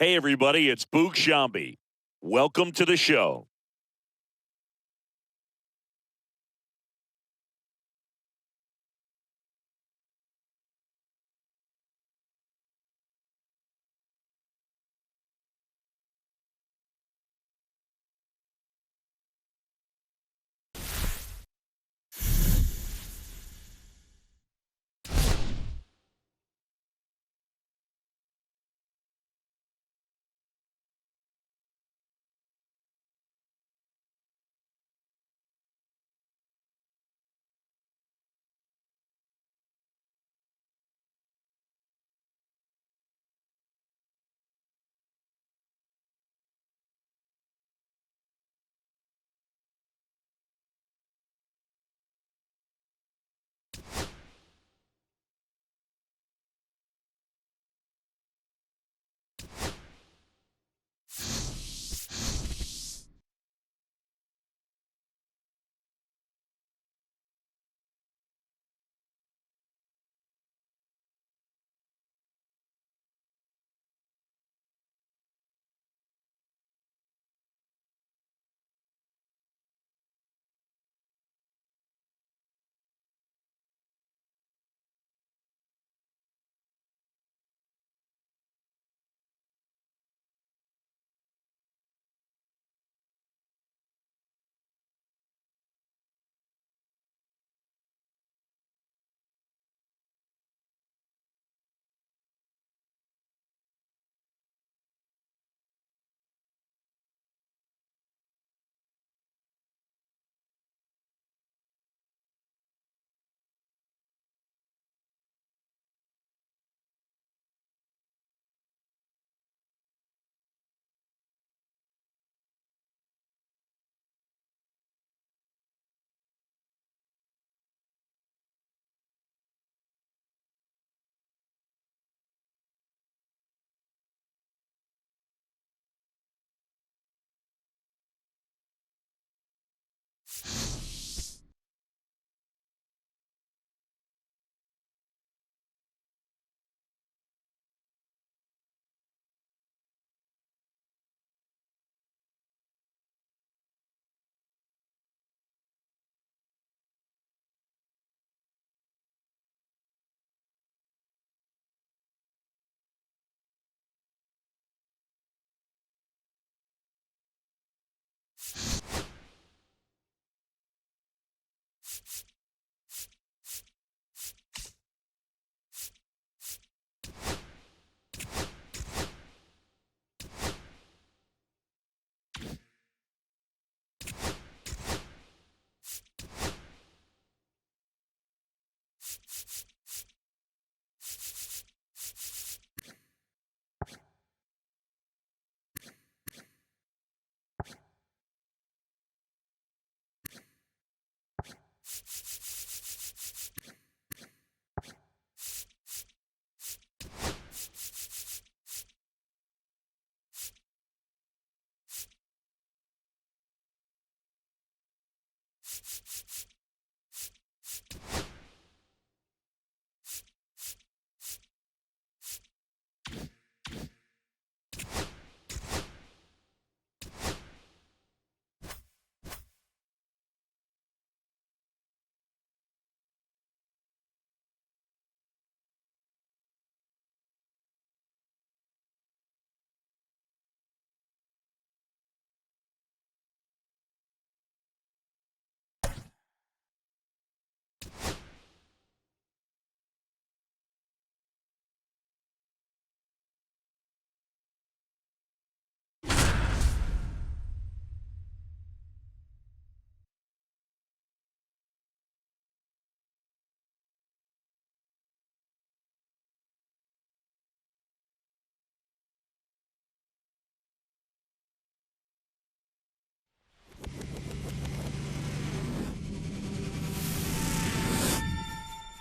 Hey, everybody, it's Boog Shambi. Welcome to the show.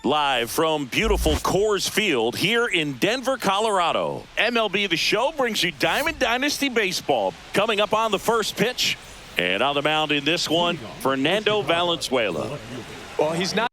Live from beautiful Coors Field here in Denver, Colorado. MLB The Show brings you Diamond Dynasty Baseball. Coming up on the first pitch. And on the mound in this one, Fernando Valenzuela. Well, he's not.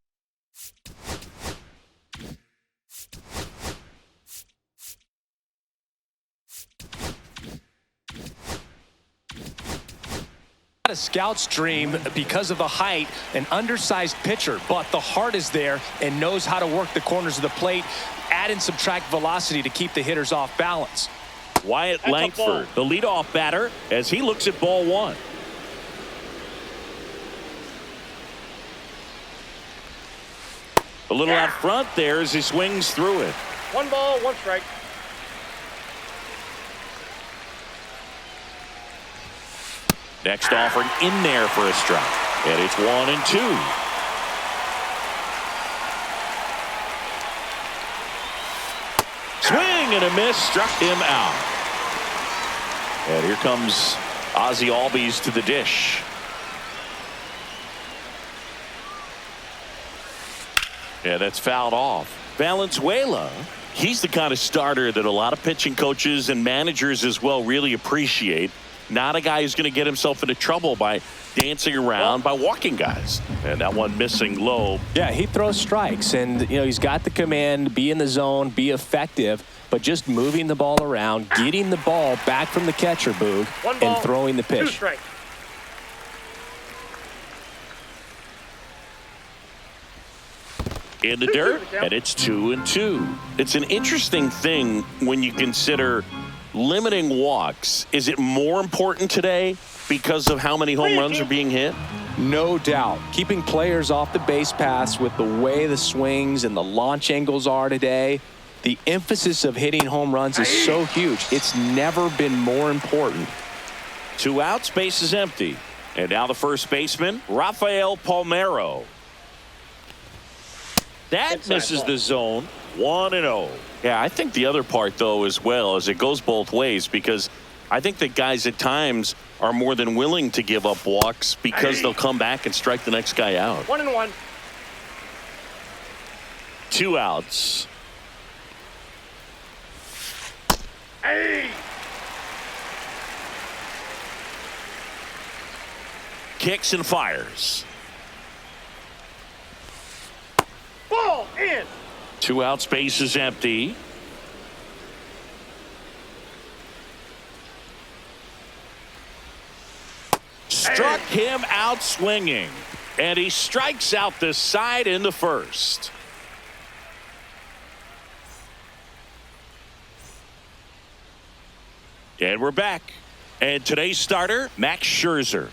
of scout's dream because of the height, an undersized pitcher, but the heart is there and knows how to work the corners of the plate, add and subtract velocity to keep the hitters off balance. Wyatt Langford, the leadoff batter, as he looks at ball one. A little out front there as he swings through it. 1 ball, 1 strike. Next offering in there for a strike. And it's 1 and 2. Swing and a miss, struck him out. And here comes Ozzie Albies to the dish. Yeah, that's fouled off. Valenzuela, he's the kind of starter that a lot of pitching coaches and managers as well really appreciate. Not a guy who's going to get himself into trouble by dancing around, by walking guys. And that one missing low. Yeah, he throws strikes, and he's got the command, be in the zone, be effective, but just moving the ball around, getting the ball back from the catcher, Boog, and throwing the pitch. 2 strikes. In the dirt, and it's 2 and 2. It's an interesting thing when you consider limiting walks. Is it more important today because of how many home runs are being hit? No doubt. Keeping players off the base paths with the way the swings and the launch angles are today, the emphasis of hitting home runs is so huge. It's never been more important. 2 outs, base is empty. And now the first baseman, Rafael Palmeiro. That misses the zone. 1 and 0. Yeah, I think the other part, though, as well, is it goes both ways, because I think that guys at times are more than willing to give up walks because they'll come back and strike the next guy out. 1 and 1. 2 outs. Kicks and fires. Ball in. 2 outs, base is empty. Struck him out swinging, and he strikes out the side in the first. And we're back. And today's starter, Max Scherzer.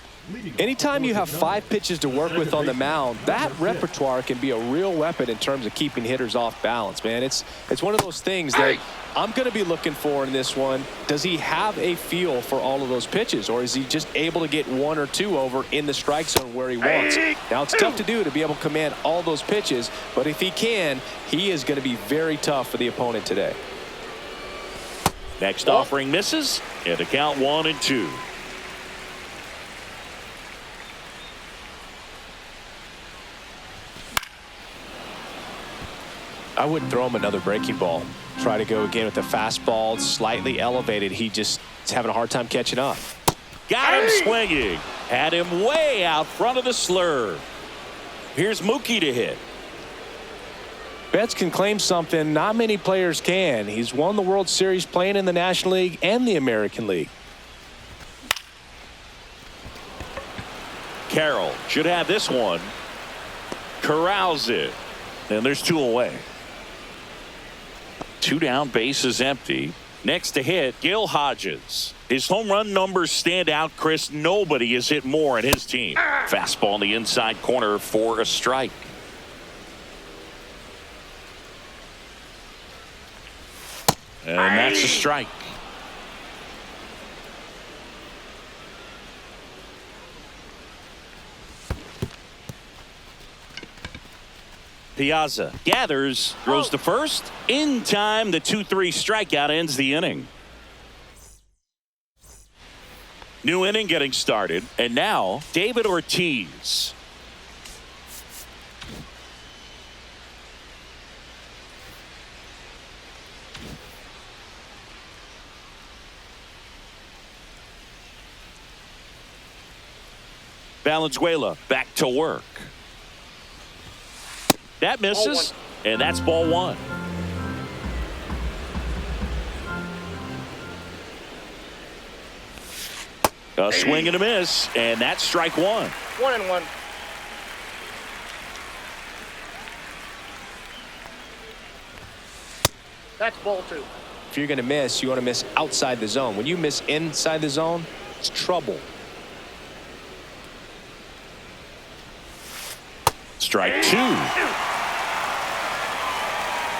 Anytime you have 5 pitches to work with on the mound, that repertoire can be a real weapon in terms of keeping hitters off balance, man. It's one of those things that I'm going to be looking for in this one. Does he have a feel for all of those pitches, or is he just able to get 1 or 2 over in the strike zone where he wants? Now, it's tough to do to be able to command all those pitches, but if he can, he is going to be very tough for the opponent today. Next offering misses, and the count 1 and 2. I wouldn't throw him another breaking ball. Try to go again with the fastball, slightly elevated. He just is having a hard time catching up. Got him swinging. Had him way out front of the slur. Here's Mookie to hit. Betts can claim something not many players can. He's won the World Series playing in the National League and the American League. Carroll should have this one. Corrals it. And there's 2 away. 2 down, base is empty. Next to hit, Gil Hodges. His home run numbers stand out, Chris. Nobody has hit more in his team. Fastball in the inside corner for a strike. And that's a strike. Piazza gathers, throws to first. In time, the 2-3 strikeout ends the inning. New inning getting started. And now, David Ortiz. Valenzuela back to work. That misses, and that's ball 1. A swing and a miss, and that's strike one. 1-1. That's ball two. If you're going to miss, you want to miss outside the zone. When you miss inside the zone, it's trouble. Strike two.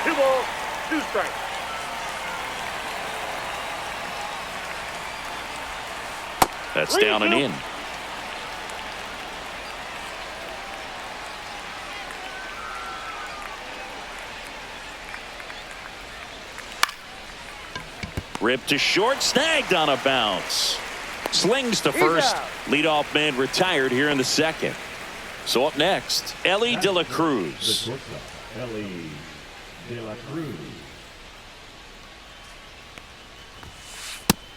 2 balls, 2 strikes. That's down and in. Ripped to short, snagged on a bounce. Slings to first. Leadoff man retired here in the second. So up next, Ellie De La Cruz. Ellie De La Cruz.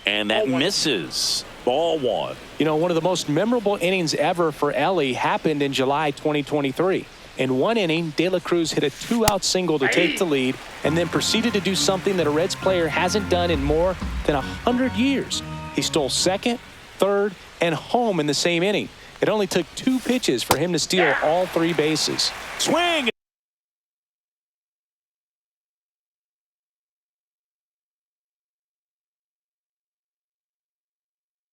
And that misses. Ball one. You know, one of the most memorable innings ever for Ellie happened in July 2023. In one inning, De La Cruz hit a 2-out single to take the lead and then proceeded to do something that a Reds player hasn't done in more than 100 years. He stole second, third, and home in the same inning. It only took 2 pitches for him to steal all 3 bases. Swing.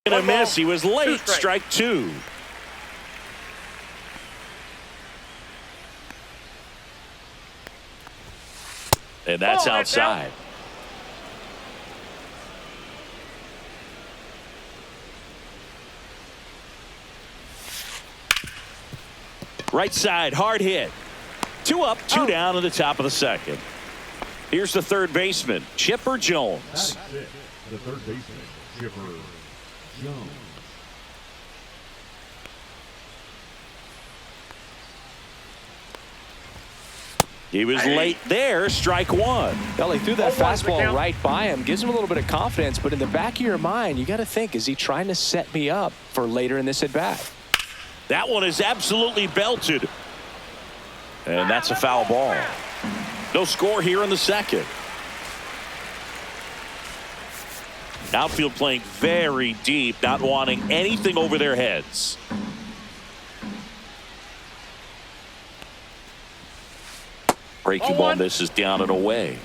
And a miss. He was late. Strike two. And that's outside. Right side, hard hit. 2 up, 2 down in the top of the second. Here's the third baseman, Chipper Jones. That's it. The third baseman, Chipper Jones. He was late there, strike one. Ellie threw that fastball right by him, gives him a little bit of confidence, but in the back of your mind, you got to think, is he trying to set me up for later in this at-bat? That one is absolutely belted. And that's a foul ball. No score here in the second. Outfield playing very deep, not wanting anything over their heads. Breaking ball misses down and away.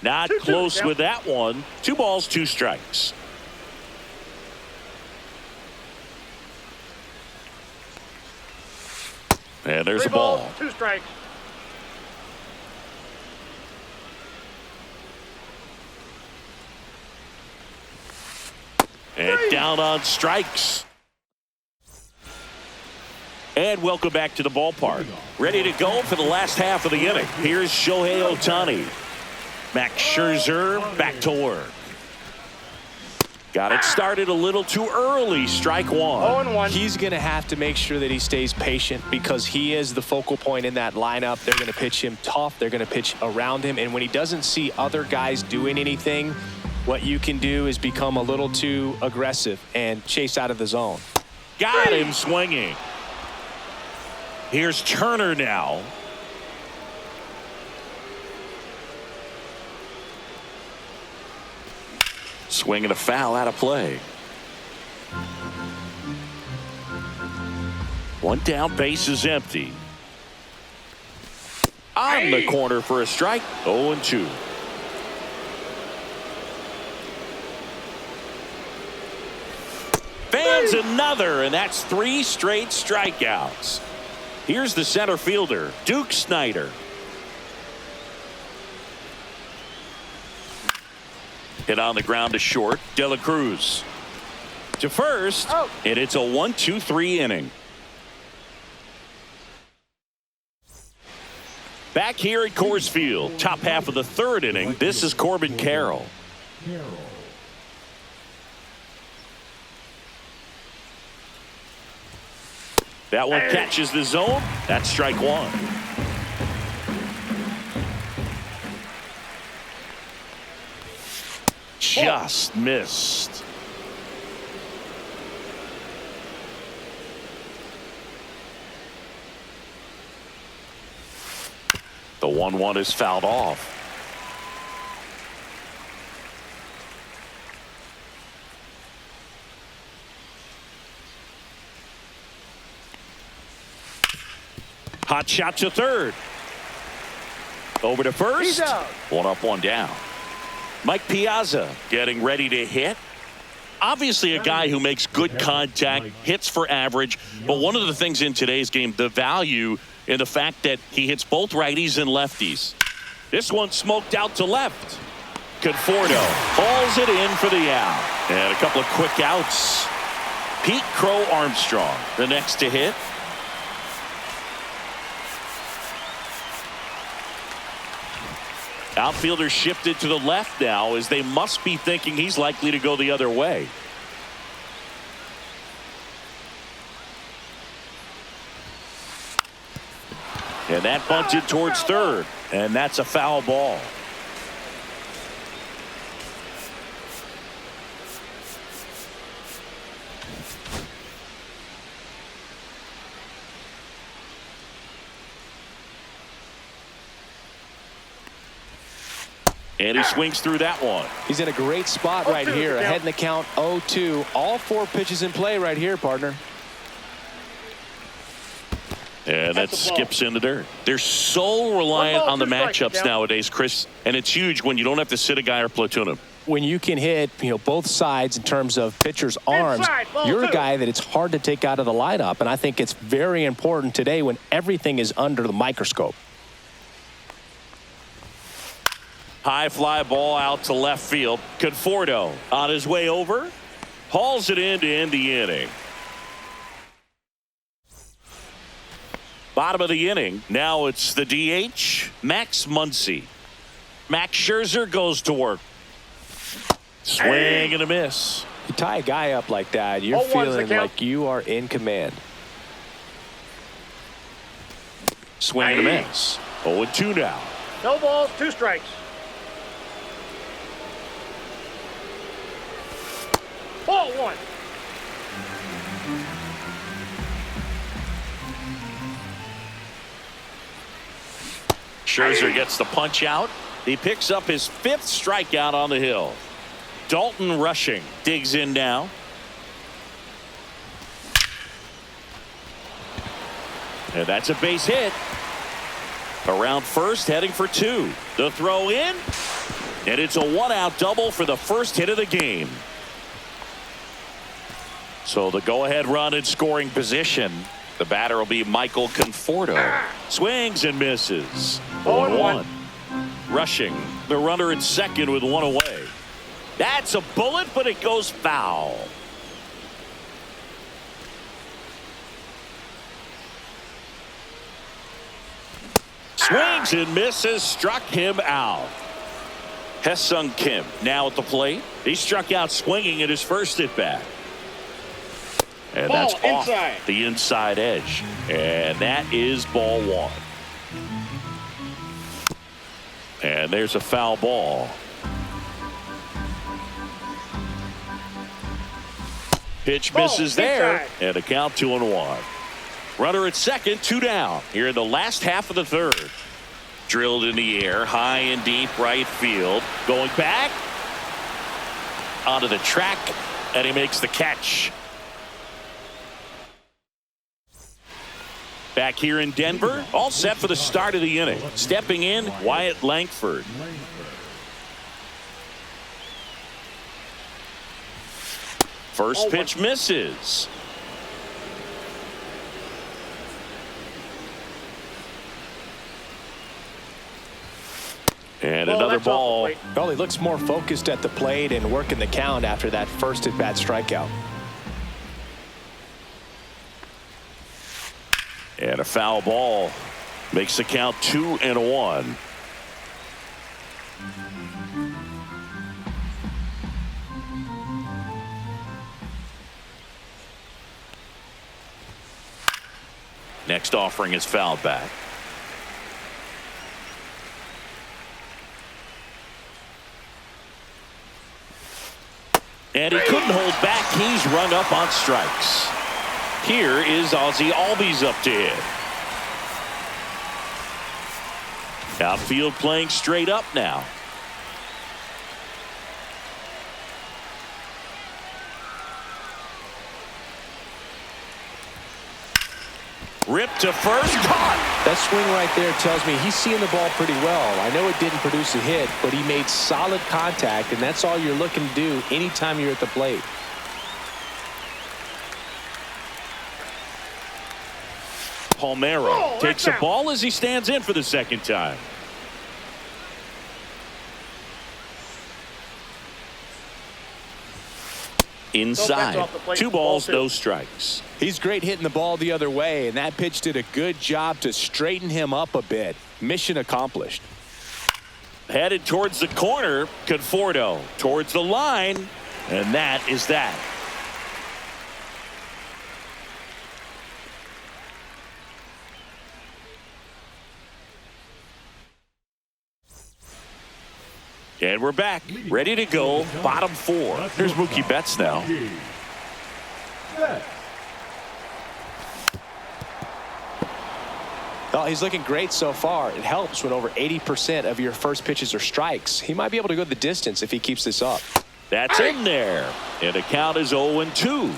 Not close with that one. 2 balls, 2 strikes. And there's a ball. 2 strikes. And down on strikes. And welcome back to the ballpark. Ready to go for the last half of the inning. Here's Shohei Ohtani. Max Scherzer back to work. Got it started a little too early. Strike one. 0-1. He's going to have to make sure that he stays patient because he is the focal point in that lineup. They're going to pitch him tough. They're going to pitch around him. And when he doesn't see other guys doing anything, what you can do is become a little too aggressive and chase out of the zone. Got him swinging. Here's Turner now. Swinging a foul out of play. 1 down, base is empty. On the corner for a strike. 0-2. Fans another, and that's 3 straight strikeouts. Here's the center fielder, Duke Snider. Hit on the ground to short. De La Cruz to first, and it's a 1-2-3 inning. Back here at Coors Field, top half of the 3rd inning. This is Corbin Carroll. That one catches the zone. That's strike one. Just missed. The 1-1 is fouled off. Hot shot to third. Over to first. He's out. 1 up, 1 down. Mike Piazza getting ready to hit. Obviously a guy who makes good contact, hits for average. But one of the things in today's game, the value in the fact that he hits both righties and lefties. This one smoked out to left. Conforto hauls it in for the out. And a couple of quick outs. Pete Crow Armstrong, the next to hit. Outfielder shifted to the left now as they must be thinking he's likely to go the other way. And that bunted towards third, and that's a foul ball. And he swings through that one. He's in a great spot right here. Ahead in the count 0-2. All 4 pitches in play right here, partner. And that skips in the dirt. They're so reliant on the matchups nowadays, Chris. And it's huge when you don't have to sit a guy or platoon him. When you can hit, both sides in terms of pitchers' arms, you're a guy that it's hard to take out of the lineup. And I think it's very important today when everything is under the microscope. High fly ball out to left field. Conforto on his way over. Hauls it in to end the inning. Bottom of the inning. Now it's the DH, Max Muncy. Max Scherzer goes to work. Swing and a miss. You tie a guy up like that, you're feeling like you are in command. Swing and a miss. 0-2 now. No balls, 2 strikes. Ball 1. Scherzer gets the punch out. He picks up his 5th strikeout on the hill. Dalton Rushing digs in now. And that's a base hit. Around first, heading for 2. The throw in. And it's a 1-out double for the first hit of the game. So the go-ahead run in scoring position. The batter will be Michael Conforto. Swings and misses. 0-1. Rushing the runner at second with 1 away. That's a bullet, but it goes foul. Swings and misses, struck him out. Hesung Kim now at the plate. He struck out swinging at his first at bat. And that's off the inside edge. And that is ball 1. And there's a foul ball. Pitch misses there. And a count 2-1. Runner at second, 2 down. Here in the last half of the third. Drilled in the air, high and deep right field. Going back. Onto the track. And he makes the catch. Back here in Denver, all set for the start of the inning. Stepping in, Wyatt Langford. First pitch misses. And another ball. Well, he looks more focused at the plate and working the count after that first at-bat strikeout. And a foul ball makes the count 2-1. Next offering is fouled back. And he couldn't hold back. He's rung up on strikes. Here is Ozzie Albies up to hit. Outfield playing straight up now. Ripped to first, caught. That swing right there tells me he's seeing the ball pretty well. I know it didn't produce a hit, but he made solid contact, and that's all you're looking to do anytime you're at the plate. Palmeiro takes a ball as he stands in for the second time. Inside. 2 balls, no strikes. He's great hitting the ball the other way, and that pitch did a good job to straighten him up a bit. Mission accomplished. Headed towards the corner. Conforto towards the line, and that is that. And we're back, ready to go. Bottom 4. Here's Mookie Betts now. Oh, he's looking great so far. It helps when over 80% of your first pitches are strikes. He might be able to go the distance if he keeps this up. That's in there. And the count is 0-2.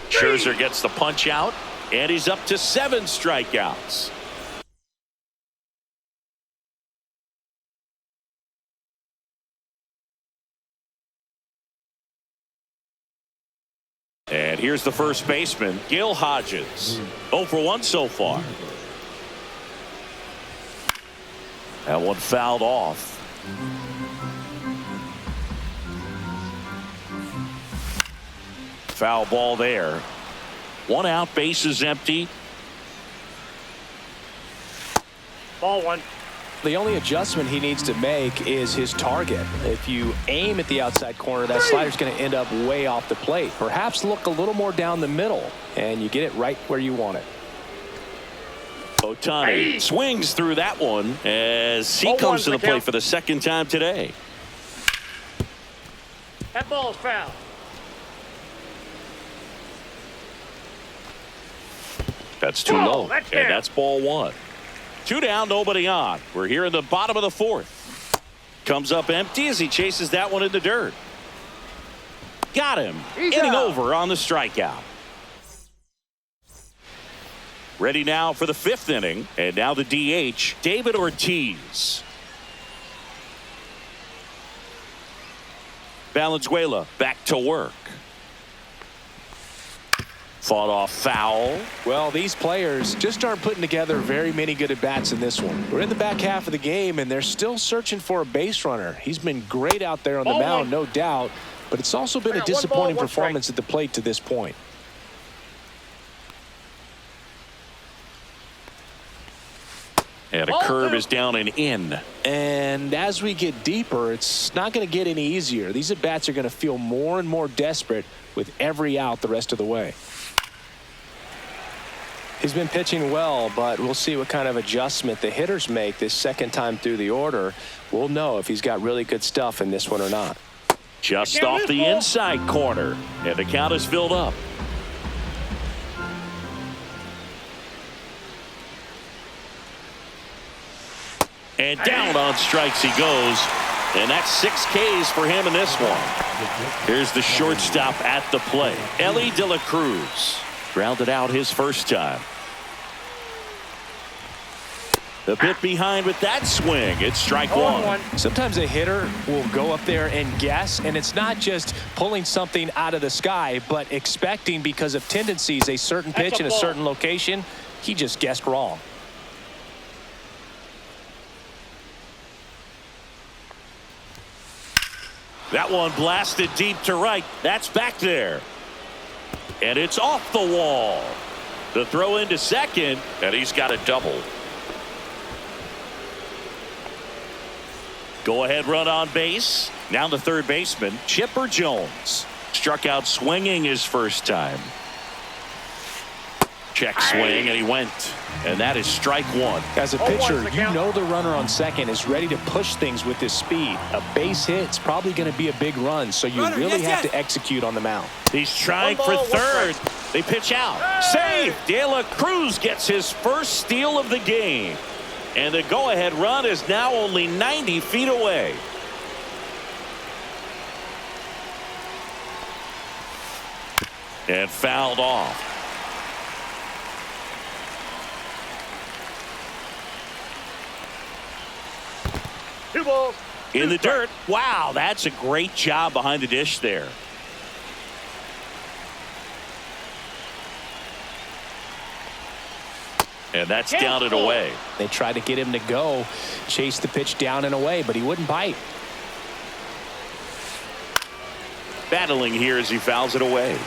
Scherzer gets the punch out, and he's up to 7 strikeouts. And here's the first baseman, Gil Hodges. 0 for 1 so far. That one fouled off. Foul ball there. 1 out, bases empty. Ball 1. The only adjustment he needs to make is his target. If you aim at the outside corner, that slider's going to end up way off the plate. Perhaps look a little more down the middle, and you get it right where you want it. Ohtani swings through that one as he comes to the plate for the second time today. That ball's foul. That's too low, and that's ball 1. 2 down, nobody on. We're here in the bottom of the 4th. Comes up empty as he chases that one in the dirt. Got him. Inning over on the strikeout. Ready now for the 5th inning. And now the DH, David Ortiz. Valenzuela back to work. Fought off foul. Well, these players just aren't putting together very many good at-bats in this one. We're in the back half of the game, and they're still searching for a base runner. He's been great out there on the mound, no doubt, but it's also been a disappointing performance at the plate to this point. And a curve is down and in. And as we get deeper, it's not going to get any easier. These at-bats are going to feel more and more desperate with every out the rest of the way. He's been pitching well, but we'll see what kind of adjustment the hitters make this second time through the order. We'll know if he's got really good stuff in this one or not. Just off the inside corner, and the count is filled up. And down on strikes he goes, and that's 6 Ks for him in this one. Here's the shortstop at the plate, Ellie De La Cruz. Grounded out his first time. The bit behind with that swing. It's strike 1. Sometimes a hitter will go up there and guess, and it's not just pulling something out of the sky, but expecting because of tendencies a certain pitch in a certain location. He just guessed wrong. That one blasted deep to right. That's back there. And it's off the wall. The throw into second, and he's got a double. Go ahead run on base. Now the third baseman, Chipper Jones. Struck out swinging his first time. Check swing, and he went. And that is strike one. As a 0-1's pitcher, the you count. know the runner on second is ready to push things with his speed. A base hit's probably going to be a big run, so you really have to execute on the mound. He's trying One for ball, one third. strike. They pitch out. Save! De La Cruz gets his first steal of the game. And the go-ahead run is now only 90 feet away. And fouled off. Two balls. In the dirt. Wow, that's a great job behind the dish there. And that's down and away. They tried to get him to go, chase the pitch down and away, but he wouldn't bite. Battling here as he fouls it away.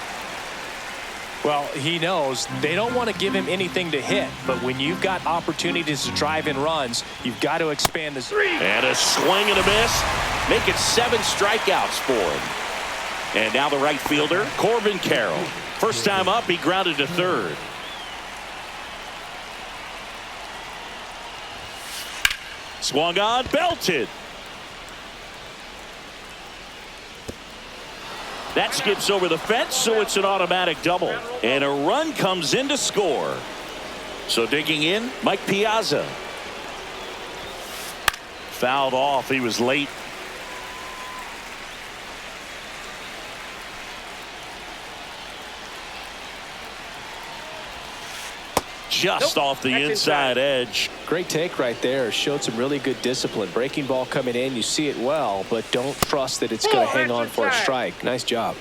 Well, he knows they don't want to give him anything to hit, but when you've got opportunities to drive in runs, you've got to expand the three. And a swing and a miss. Make it 7 strikeouts for him. And now the right fielder, Corbin Carroll. First time up, he grounded to third. Swung on, belted. That skips over the fence, so it's an automatic double. And a run comes in to score. So digging in, Mike Piazza. Fouled off. He was late. Just off the inside edge. Great take right there. Showed some really good discipline. Breaking ball coming in, you see it well, but don't trust that it's going to hang on for a strike. Nice job.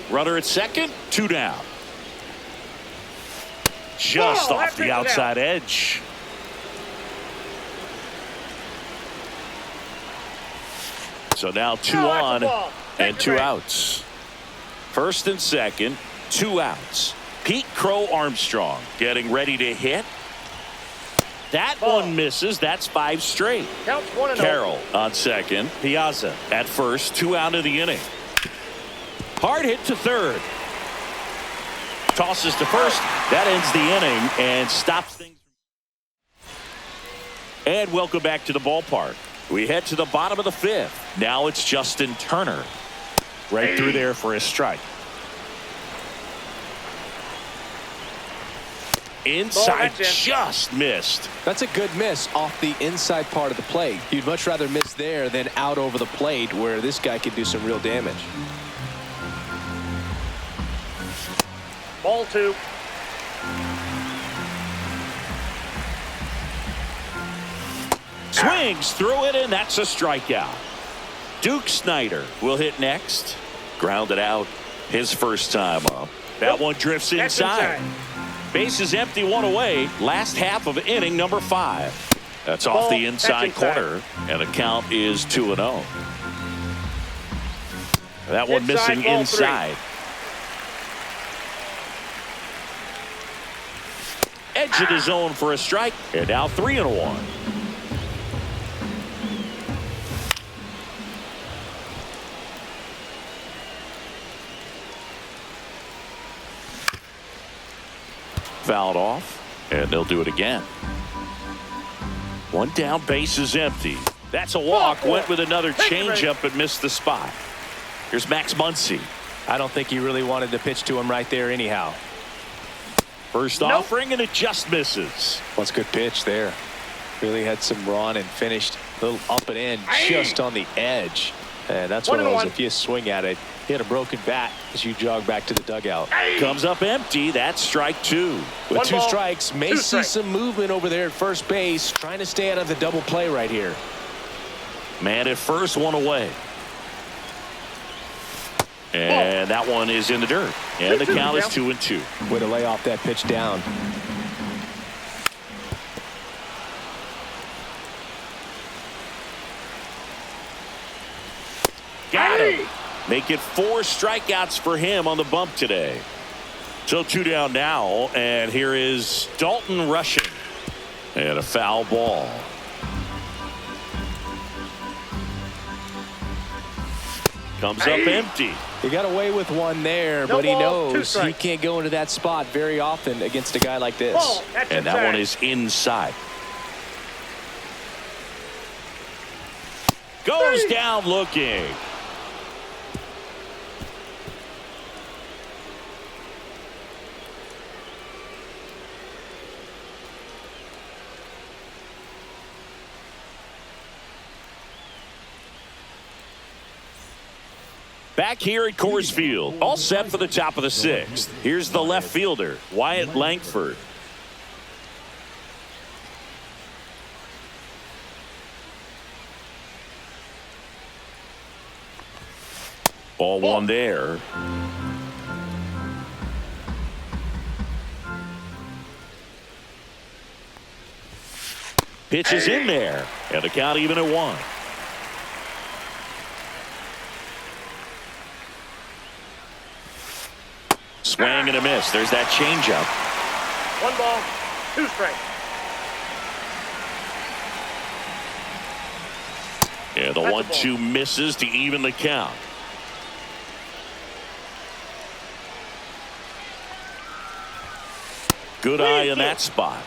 Runner at second, 2 down. Just off the outside edge. So now 2 on and 2 outs. First and second, 2 outs. Pete Crow Armstrong getting ready to hit. That one misses. That's 5 straight. Counts 1-0. Carroll on second. Piazza at first. 2 out of the inning. Hard hit to third. Tosses to first. That ends the inning and stops things. And welcome back to the ballpark. We head to the bottom of the 5th. Now it's Justin Turner. Right through there for a strike. Inside, just missed. That's a good miss off the inside part of the plate. You'd much rather miss there than out over the plate where this guy could do some real damage. Ball 2. Swings through it, and that's a strikeout. Duke Snyder will hit next. Grounded out his first time up. That one drifts inside. Bases empty, 1 away. Last half of inning number 5. That's off the inside corner, and the count is 2-0. That one missing inside. Edge of the zone for a strike, and now 3-1. Fouled off, and they'll do it again. 1 down, base is empty. That's a walk. Went with another changeup and missed the spot. Here's Max Muncy. I don't think he really wanted to pitch to him right there anyhow. First offering, and it just misses. Well, it's a good pitch there. Really had some run and finished a little up and in just on the edge. And that's one of those, if you swing at it, hit a broken bat as you jog back to the dugout. Comes up empty. That's strike 2. With 2 strikes, may see some movement over there at first base, trying to stay out of the double play right here. Man at first, 1 away. And that one is in the dirt. And the count is 2-2. Way to lay off that pitch down. Got him. Make it 4 strikeouts for him on the bump today. So 2 down now, and here is Dalton rushing. And a foul ball. Comes up empty. He got away with one there, No but he ball, 2 knows he strikes. can't go into that spot very often against a guy like this. Ball. That's And that one is inside. Goes down looking. Back here at Coors Field, all set for the top of the 6th. Here's the left fielder, Wyatt Langford. Ball 1 there. Pitch is in there, and the count even at 1. Swing and a miss. There's that changeup. 1 ball, 2 strikes. And the That's a 1-2 misses to even the count. Good eye in that spot.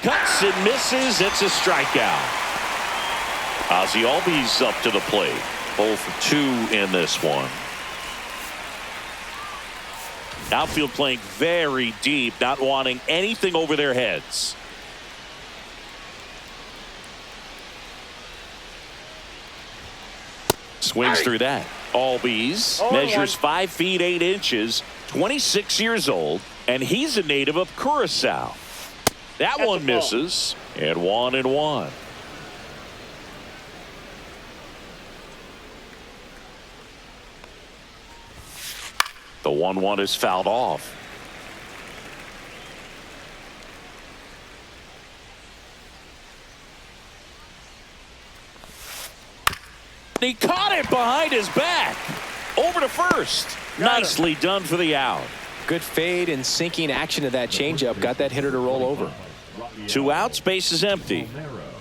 Cuts and misses. It's a strikeout. Ozzie Albies up to the plate. 0 for 2 in this one. Outfield playing very deep, not wanting anything over their heads. Swings through that. Albies measures 5 feet 8 inches, 26 years old, and he's a native of Curacao. That That's one a ball. misses, and 1-1. The 1-1 is fouled off. He caught it behind his back. Over to first. Nicely done for the out. Good fade and sinking action of that changeup. Got that hitter to roll over. 2 outs, base is empty.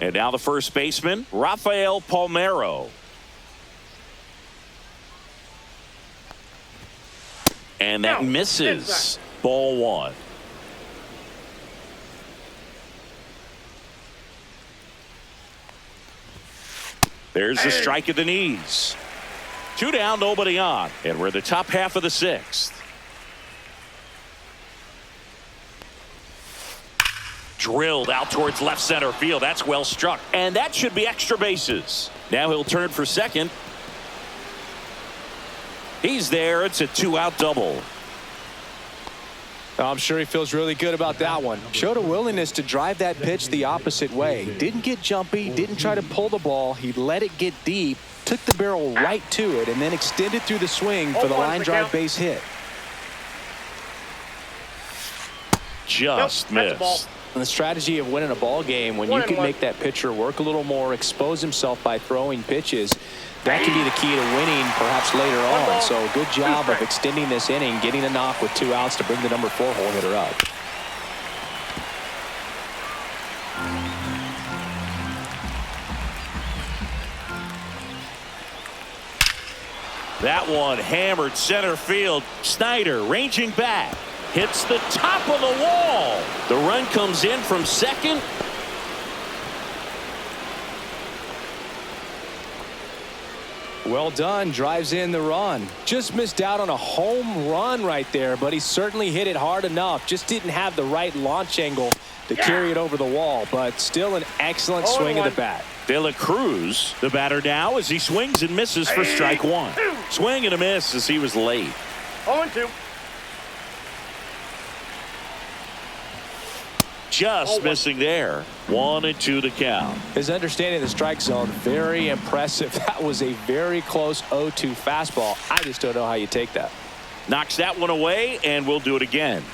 And now the first baseman, Rafael Palmeiro. And that misses. Ball 1. There's the strike at the knees. 2 down, nobody on. And we're the top half of the 6th. Drilled out towards left center field. That's well struck. And that should be extra bases. Now he'll turn for second. He's there. It's a 2-out double. I'm sure he feels really good about that one. Showed a willingness to drive that pitch the opposite way. Didn't get jumpy, didn't try to pull the ball. He let it get deep, took the barrel right to it, and then extended through the swing for the line drive base hit. Just missed. And the strategy of winning a ball game, when you can make that pitcher work a little more, expose himself by throwing pitches, that can be the key to winning perhaps later on. So good job of extending this inning, getting a knock with 2 outs to bring the number 4 hole hitter up. That one hammered center field. Snyder ranging back. Hits the top of the wall. The run comes in from second. Well done. Drives in the run. Just missed out on a home run right there, but he certainly hit it hard enough. Just didn't have the right launch angle to carry it over the wall, but still an excellent swing of the bat. De La Cruz, the batter now, as he swings and misses for strike 1. Swing and a miss as he was late. 0-2. Just missing there. 1-2 to count. His understanding of the strike zone, very impressive. That was a very close 0-2 fastball. I just don't know how you take that. Knocks that one away, and we'll do it again.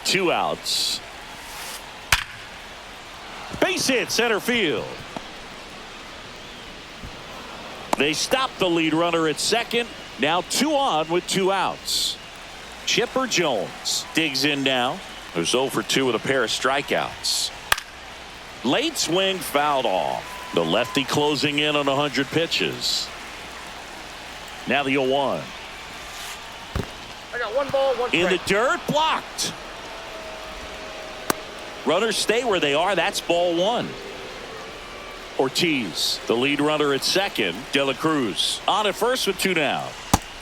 Two outs. Base hit center field. They stop the lead runner at second. Now 2 on with 2 outs. Chipper Jones digs in now. There's 0 for 2 with a pair of strikeouts. Late swing fouled off. The lefty closing in on 100 pitches. Now the 0-1. I got 1 ball, 1 strike. In the dirt, blocked. Runners stay where they are. That's ball 1. Ortiz, the lead runner at second. De La Cruz on at first with 2 down.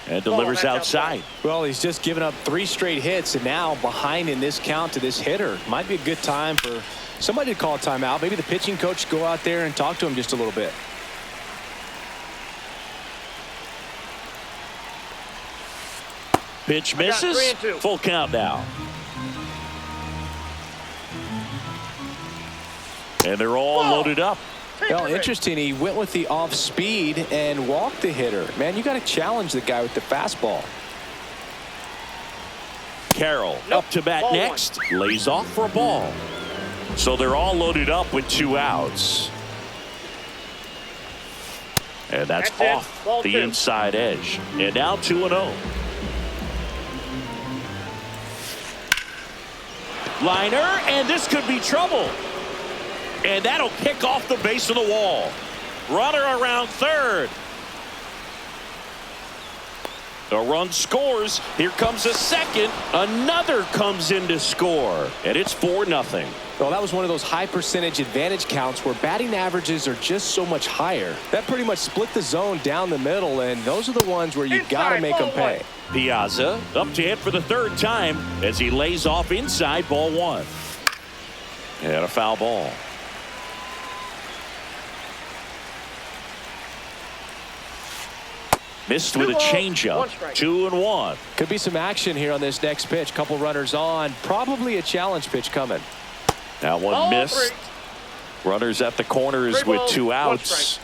And delivers outside. Well, he's just given up 3 straight hits, and now behind in this count to this hitter. Might be a good time for somebody to call a timeout. Maybe the pitching coach go out there and talk to him just a little bit. Pitch misses. 3 and 2. Full count now. And they're all loaded up. Well, interesting. He went with the off speed and walked the hitter. Man, you got to challenge the guy with the fastball. Carroll up to bat Ball next. Lays off for a ball. So they're all loaded up with 2 outs. And that's off Ball the 2. inside edge. And now 2-0. Liner, and this could be trouble. And that'll kick off the base of the wall. Runner around third. The run scores. Here comes a second. Another comes in to score. And it's 4-0. Well, that was one of those high percentage advantage counts where batting averages are just so much higher. That pretty much split the zone down the middle, and those are the ones where you got to make them pay. Piazza up to hit for the 3rd time as he lays off inside ball 1. And a foul ball. Missed with a changeup. 2-1. Could be some action here on this next pitch. Couple runners on. Probably a challenge pitch coming. That one missed. Runners at the corners with 2 outs.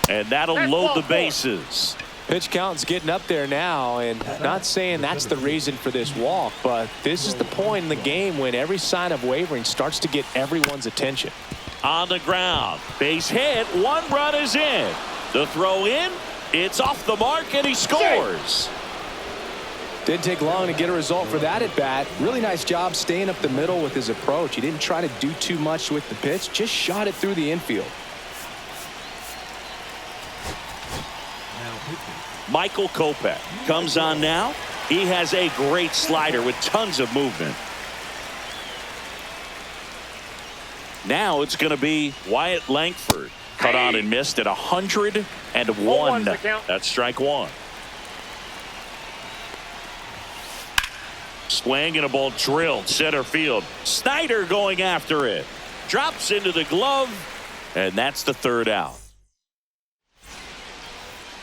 And that'll load the bases. Pitch count's getting up there now, and not saying that's the reason for this walk, but this is the point in the game when every sign of wavering starts to get everyone's attention. On the ground. Base hit. 1 run is in. The throw in. It's off the mark, and he scores. Didn't take long to get a result for that at bat. Really nice job staying up the middle with his approach. He didn't try to do too much with the pitch, just shot it through the infield. Michael Kopech comes on now. He has a great slider with tons of movement. Now it's going to be Wyatt Langford. Cut on and missed at 101. That's strike 1. Swing and a ball drilled center field. Snyder going after it. Drops into the glove. And that's the 3rd out.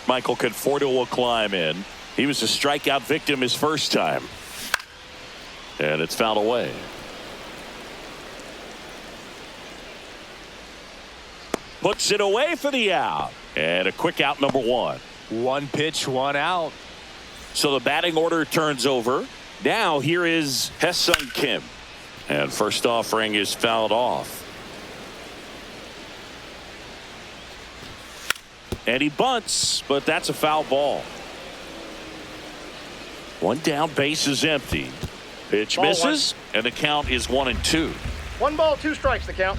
Michael Conforto will climb in. He was a strikeout victim his first time. And it's fouled away. Puts it away for the out. And a quick out number 1. 1 pitch, 1 out. So the batting order turns over. Now here is Hesung Kim. And first offering is fouled off. And he bunts, but that's a foul ball. 1 down, base is empty. Pitch misses, and the count is 1-2. 1 ball, 2 strikes the count.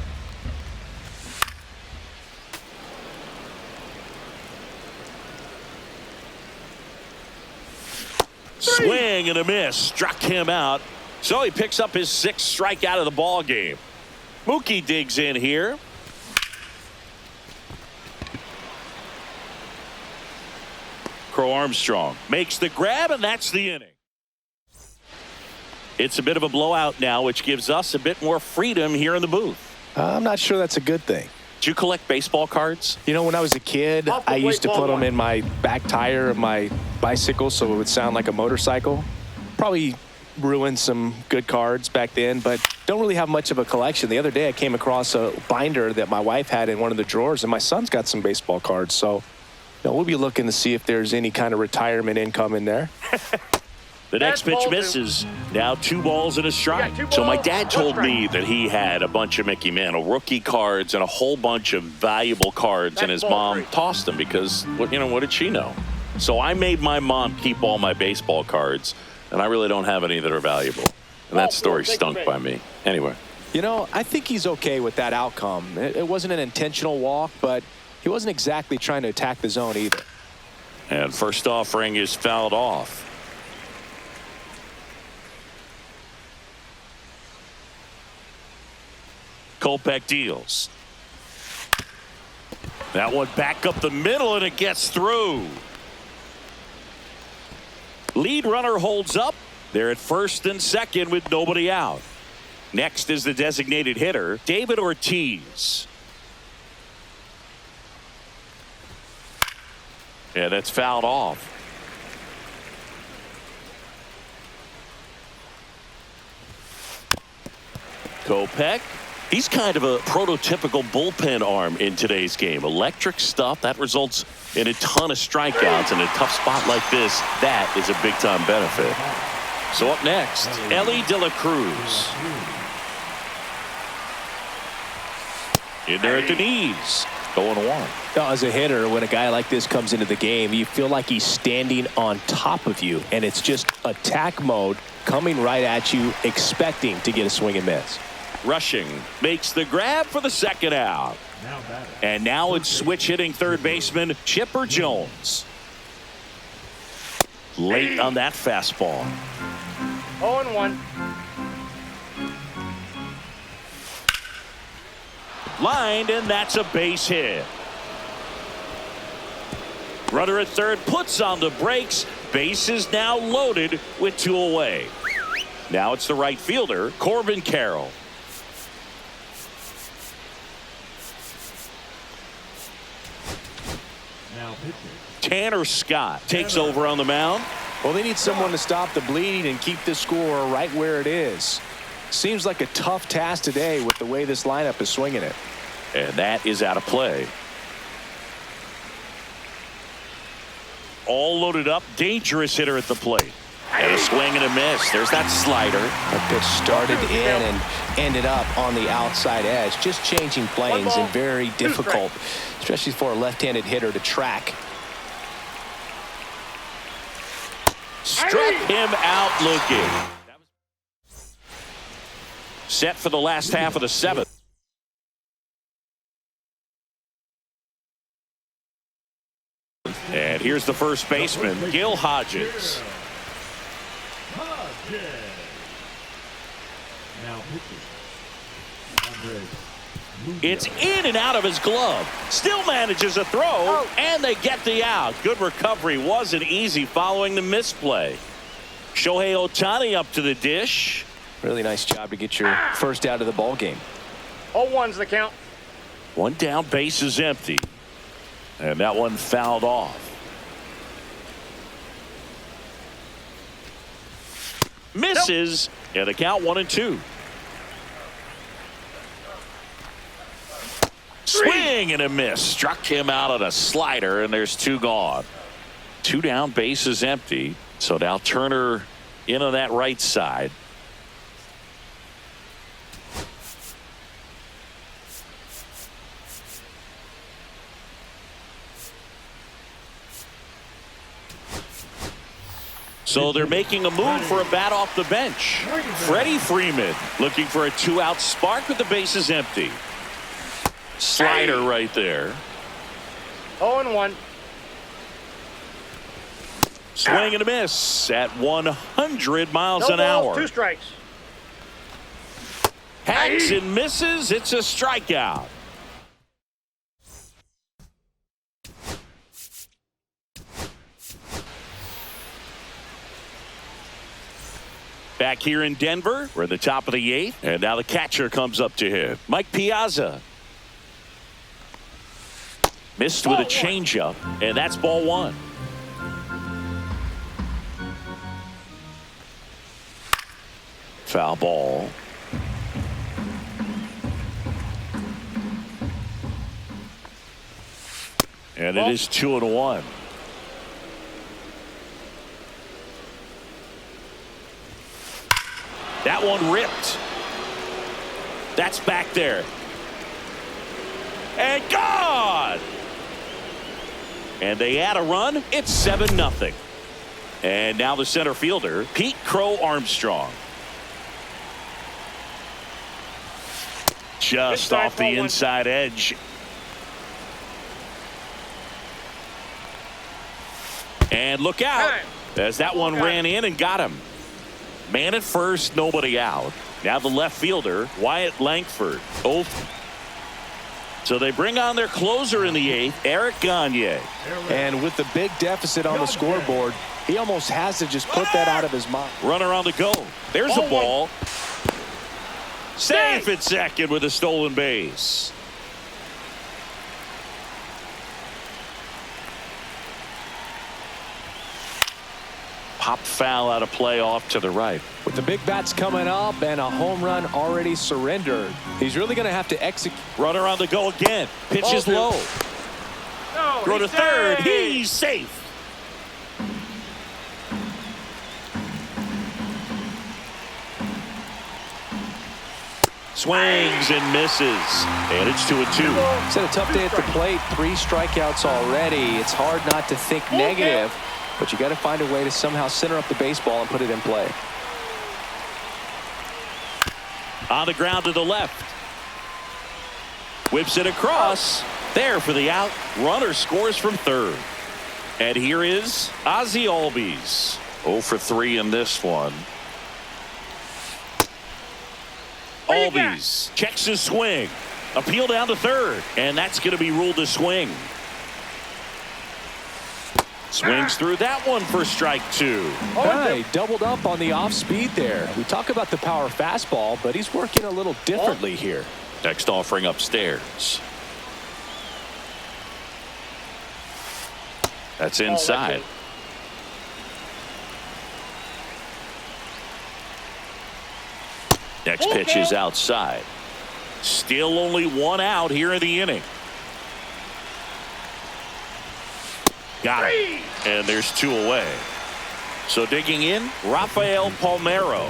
Swing and a miss. Struck him out. So he picks up his 6th strikeout of the ball game. Mookie digs in here. Crow Armstrong makes the grab, and that's the inning. It's a bit of a blowout now, which gives us a bit more freedom here in the booth. I'm not sure that's a good thing. Do you collect baseball cards? You know, when I was a kid, I used to put them in my back tire of my bicycle so it would sound like a motorcycle. Probably ruined some good cards back then, but don't really have much of a collection. The other day I came across a binder that my wife had in one of the drawers, and my son's got some baseball cards. So we'll be looking to see if there's any kind of retirement income in there. The next pitch misses. Now 2 balls and a strike. So my dad told me that he had a bunch of Mickey Mantle rookie cards and a whole bunch of valuable cards, and his mom tossed them because, what did she know? So I made my mom keep all my baseball cards, and I really don't have any that are valuable. And that story stunk by me. Anyway. You know, I think he's okay with that outcome. It wasn't an intentional walk, but he wasn't exactly trying to attack the zone either. And first offering is fouled off. Kopech deals. That one back up the middle, and it gets through. Lead runner holds up. They're at first and second with nobody out. Next is the designated hitter, David Ortiz. Yeah, that's fouled off. Kopech. He's kind of a prototypical bullpen arm in today's game. Electric stuff that results in a ton of strikeouts. In a tough spot like this, that is a big-time benefit. So up next, Ellie De La Cruz. In there at the knees. 0-1. As a hitter, when a guy like this comes into the game, you feel like he's standing on top of you, and it's just attack mode coming right at you, expecting to get a swing and miss. Rushing makes the grab for the second out. And now it's switch hitting third baseman Chipper Jones. Late on that fastball. 0-1. Lined, and that's a base hit. Runner at third puts on the brakes. Base is now loaded with 2 away. Now it's the right fielder, Corbin Carroll. Tanner Scott takes over on the mound. Well, they need someone to stop the bleeding and keep the score right where it is. Seems like a tough task today with the way this lineup is swinging it. And that is out of play. All loaded up. Dangerous hitter at the plate. And a swing and a miss. There's that slider. That pitch started in and ended up on the outside edge. Just changing planes and very difficult, especially for a left-handed hitter to track. Struck him out looking. Set for the last half of the 7th. And here's the first baseman, Gil Hodges. It's in and out of his glove. Still manages a throw, and they get the out. Good recovery. Wasn't easy following the misplay. Shohei Ohtani up to the dish. Really nice job to get your first out of the ball game. 0-1's the count. One down, base is empty. And that one fouled off. Misses. And the count 1-2. Swing and a miss. Struck him out on a slider, and there's 2 gone. 2 down, base is empty. So now Turner in on that right side. So they're making a move for a bat off the bench. Freddie Freeman looking for a 2-out spark with the bases empty. Slider right there. 0-1. Swing and a miss at 100 miles an balls, hour. 2 strikes. Hacks and misses. It's a strikeout. Back here in Denver, we're at the top of the 8th, and now the catcher comes up to him. Mike Piazza. Missed with a changeup, and that's ball 1. Foul ball. And it is 2-1. That one ripped. That's back there. And gone. And they add a run. It's 7-0. And now the center fielder, Pete Crow Armstrong. Just off the inside edge. And look out as that one ran in and got him. Man at first, nobody out. Now the left fielder, Wyatt Langford. So they bring on their closer in the 8th, Eric Gagne. And with the big deficit on the scoreboard, he almost has to just put that out of his mind. Runner on the go. There's the ball. Safe at second with a stolen base. Popped foul out of play off to the right. With the big bats coming up and a home run already surrendered, he's really going to have to execute. Runner on the go again. Pitch is low. No, Throw to third. He's safe. Swings and misses. And it's 2-2. It's had a tough day at the plate. 3 strikeouts already. It's hard not to think negative, but you got to find a way to somehow center up the baseball and put it in play. On the ground to the left. Whips it across. There for the out. Runner scores from third. And here is Ozzie Albies. 0 for 3 in this one. Albies checks his swing. Appeal down to third. And that's going to be ruled a swing. Swings through that one for strike 2. He doubled up on the off speed there. We talk about the power fastball, but he's working a little differently here. Next offering upstairs. That's inside. Next pitch is outside. Still only 1 out here in the inning. Got it. And there's 2 away. So digging in, Rafael Palmeiro.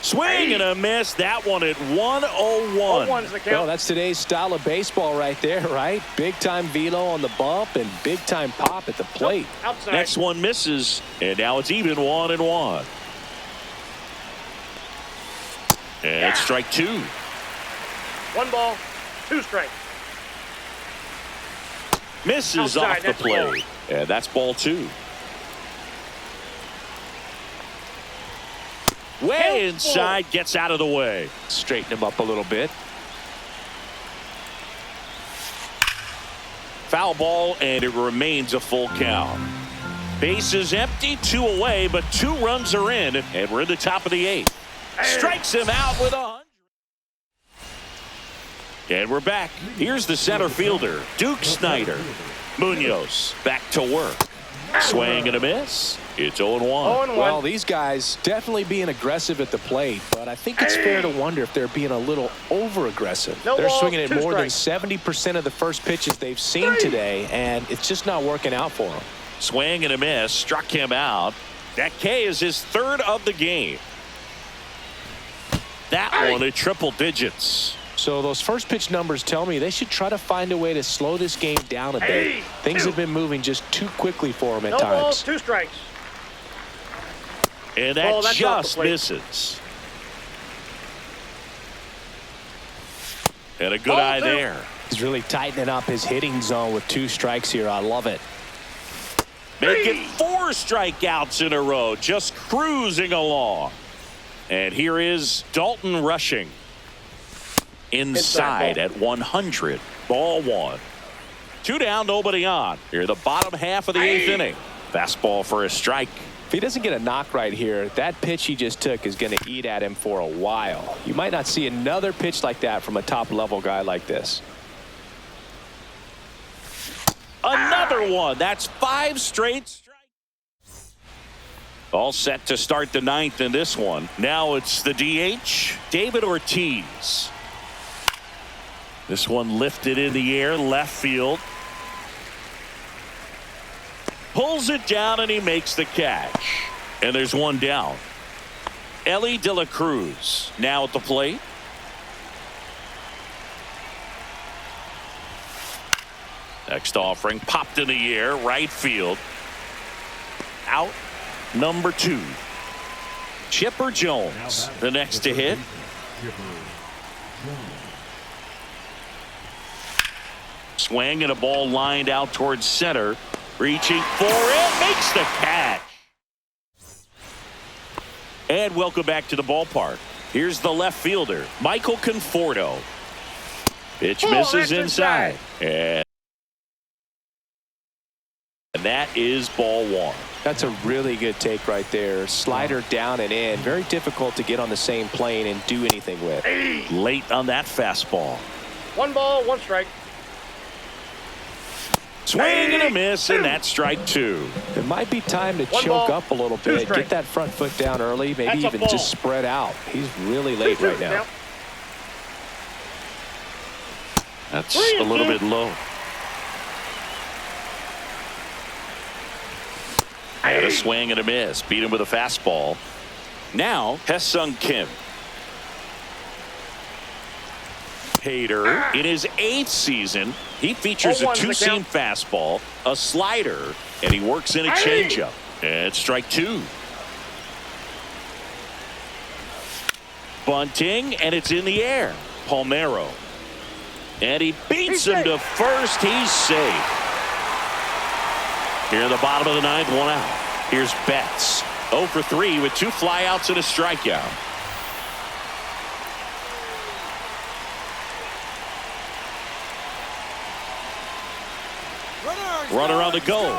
Swing and a miss. That one at 101. Well, that's today's style of baseball right there, right? Big time velo on the bump and big time pop at the plate. Outside. Next one misses, and now it's even 1-1. And it's strike 2. 1 ball, 2 strikes. Misses Outside, off the plate. And that's ball 2. Way inside, gets out of the way. Straighten him up a little bit. Foul ball, and it remains a full count. Base is empty, 2 away, but 2 runs are in, and we're in the top of the 8th. Strikes him out with 100. And we're back. Here's the center fielder, Duke Snyder. Munoz back to work. Swing and a miss. It's 0-1. Well, these guys definitely being aggressive at the plate, but I think it's fair to wonder if they're being a little over-aggressive. They're swinging at more than 70% of the first pitches they've seen today, and it's just not working out for them. Swing and a miss. Struck him out. That K is his 3rd of the game. That one at triple digits. So those first pitch numbers tell me they should try to find a way to slow this game down a bit. Things have been moving just too quickly for them at times. Balls, 2 strikes. And that just misses. And a good eye there. He's really tightening up his hitting zone with 2 strikes here. I love it. Make it 4 strikeouts in a row. Just cruising along. And here is Dalton Rushing. Inside at 100. Ball 1. 2 down, nobody on. Here, the bottom half of the 8th inning. Fastball for a strike. If he doesn't get a knock right here, that pitch he just took is going to eat at him for a while. You might not see another pitch like that from a top-level guy like this. Another one. That's 5 straight strikes. All set to start the 9th in this one. Now it's the DH, David Ortiz. This one lifted in the air, left field. Pulls it down and he makes the catch. And there's 1 down. Ellie De La Cruz now at the plate. Next offering popped in the air, right field. Out number 2. Chipper Jones, the next to hit. Swing and a ball lined out towards center. Reaching for it, makes the catch. And welcome back to the ballpark. Here's the left fielder, Michael Conforto. Pitch misses inside. And that is ball 1. That's a really good take right there. Slider down and in. Very difficult to get on the same plane and do anything with. Late on that fastball. 1 ball, 1 strike. Swing and a miss, and that's strike 2. It might be time to 1 choke ball, up a little 2 bit. strikes. Get that front foot down early. Maybe That's a even ball. just spread out. He's really late right now. That's 3 a and little 2. bit low. And a swing and a miss. Beat him with a fastball. Now, Hesung Kim. Hader in his 8th season. He features a 0-1 the two-seam count. fastball, a slider, and he works in a changeup. And strike 2. Bunting, and it's in the air. Palmeiro. And he beats him to first. He's safe. Here in the bottom of the 9th, 1 out. Here's Betts. 0 for 3 with 2 flyouts and a strikeout. Runner on the go.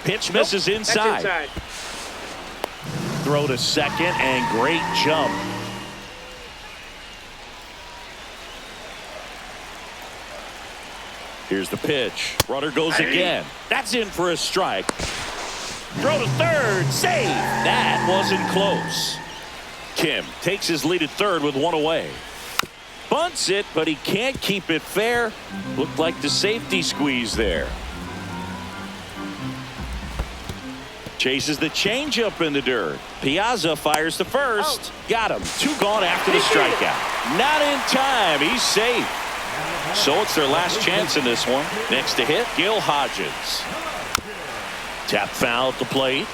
Pitch misses inside. That's inside. Throw to second and great jump. Here's the pitch. Runner goes again. That's in for a strike. Throw to third. Save. That wasn't close. Kim takes his lead at third with 1 away. Bunts it, but he can't keep it fair. Looked like the safety squeeze there. Chases the changeup in the dirt. Piazza fires to first. Got him. 2 gone after the strikeout. Not in time. He's safe. So it's their last chance in this one. Next to hit, Gil Hodges. Tap foul at the plate.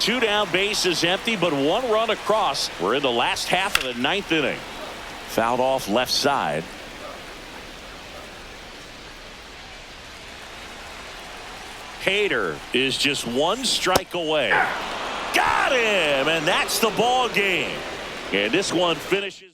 2 down, bases empty, but 1 run across. We're in the last half of the 9th inning. Fouled off left side. Hader is just 1 strike away. Got him, and that's the ball game. And this one finishes.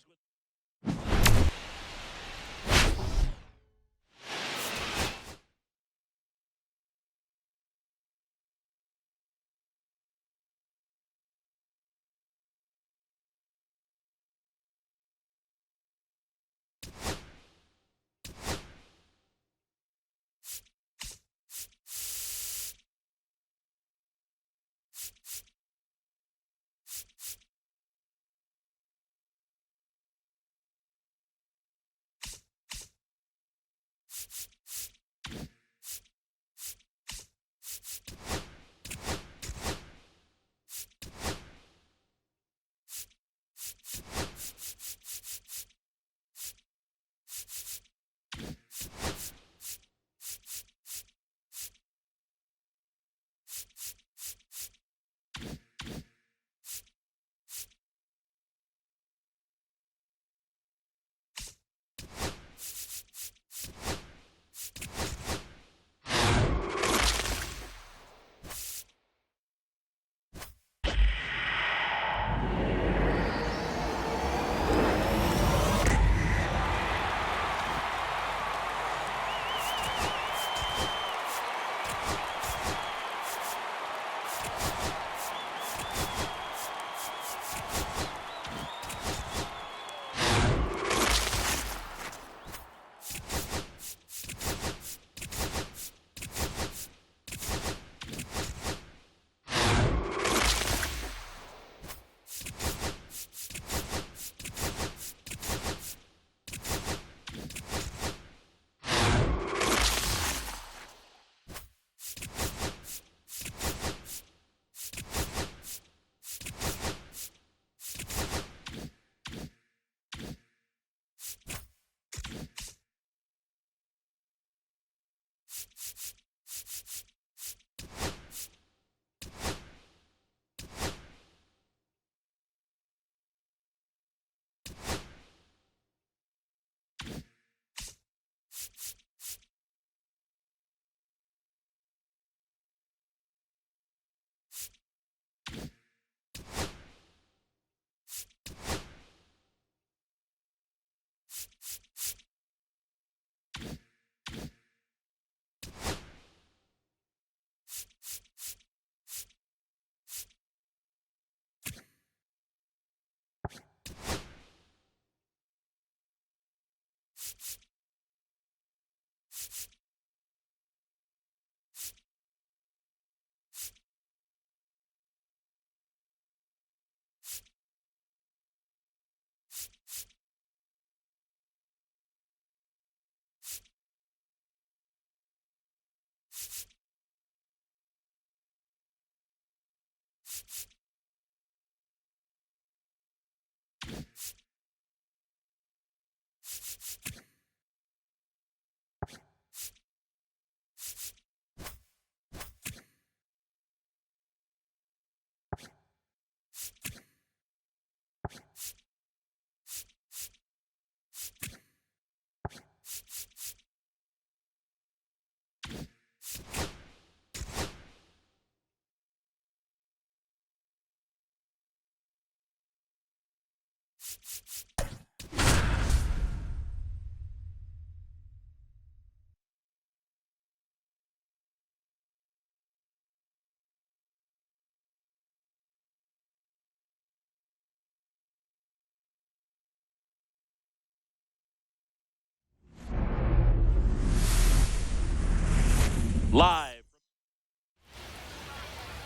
Live.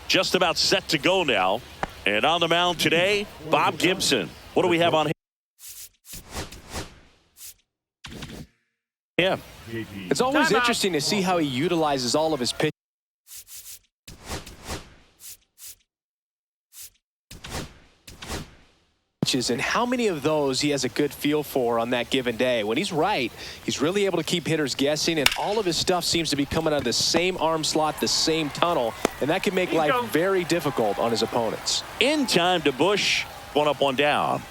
Just about set to go now. And on the mound today, Bob Gibson. What do we have on him? Yeah. It's always interesting to see how he utilizes all of his pitches. And how many of those he has a good feel for on that given day. When he's right, he's really able to keep hitters guessing, and all of his stuff seems to be coming out of the same arm slot, the same tunnel, and that can make life very difficult on his opponents. In time to Bush. One up, one down.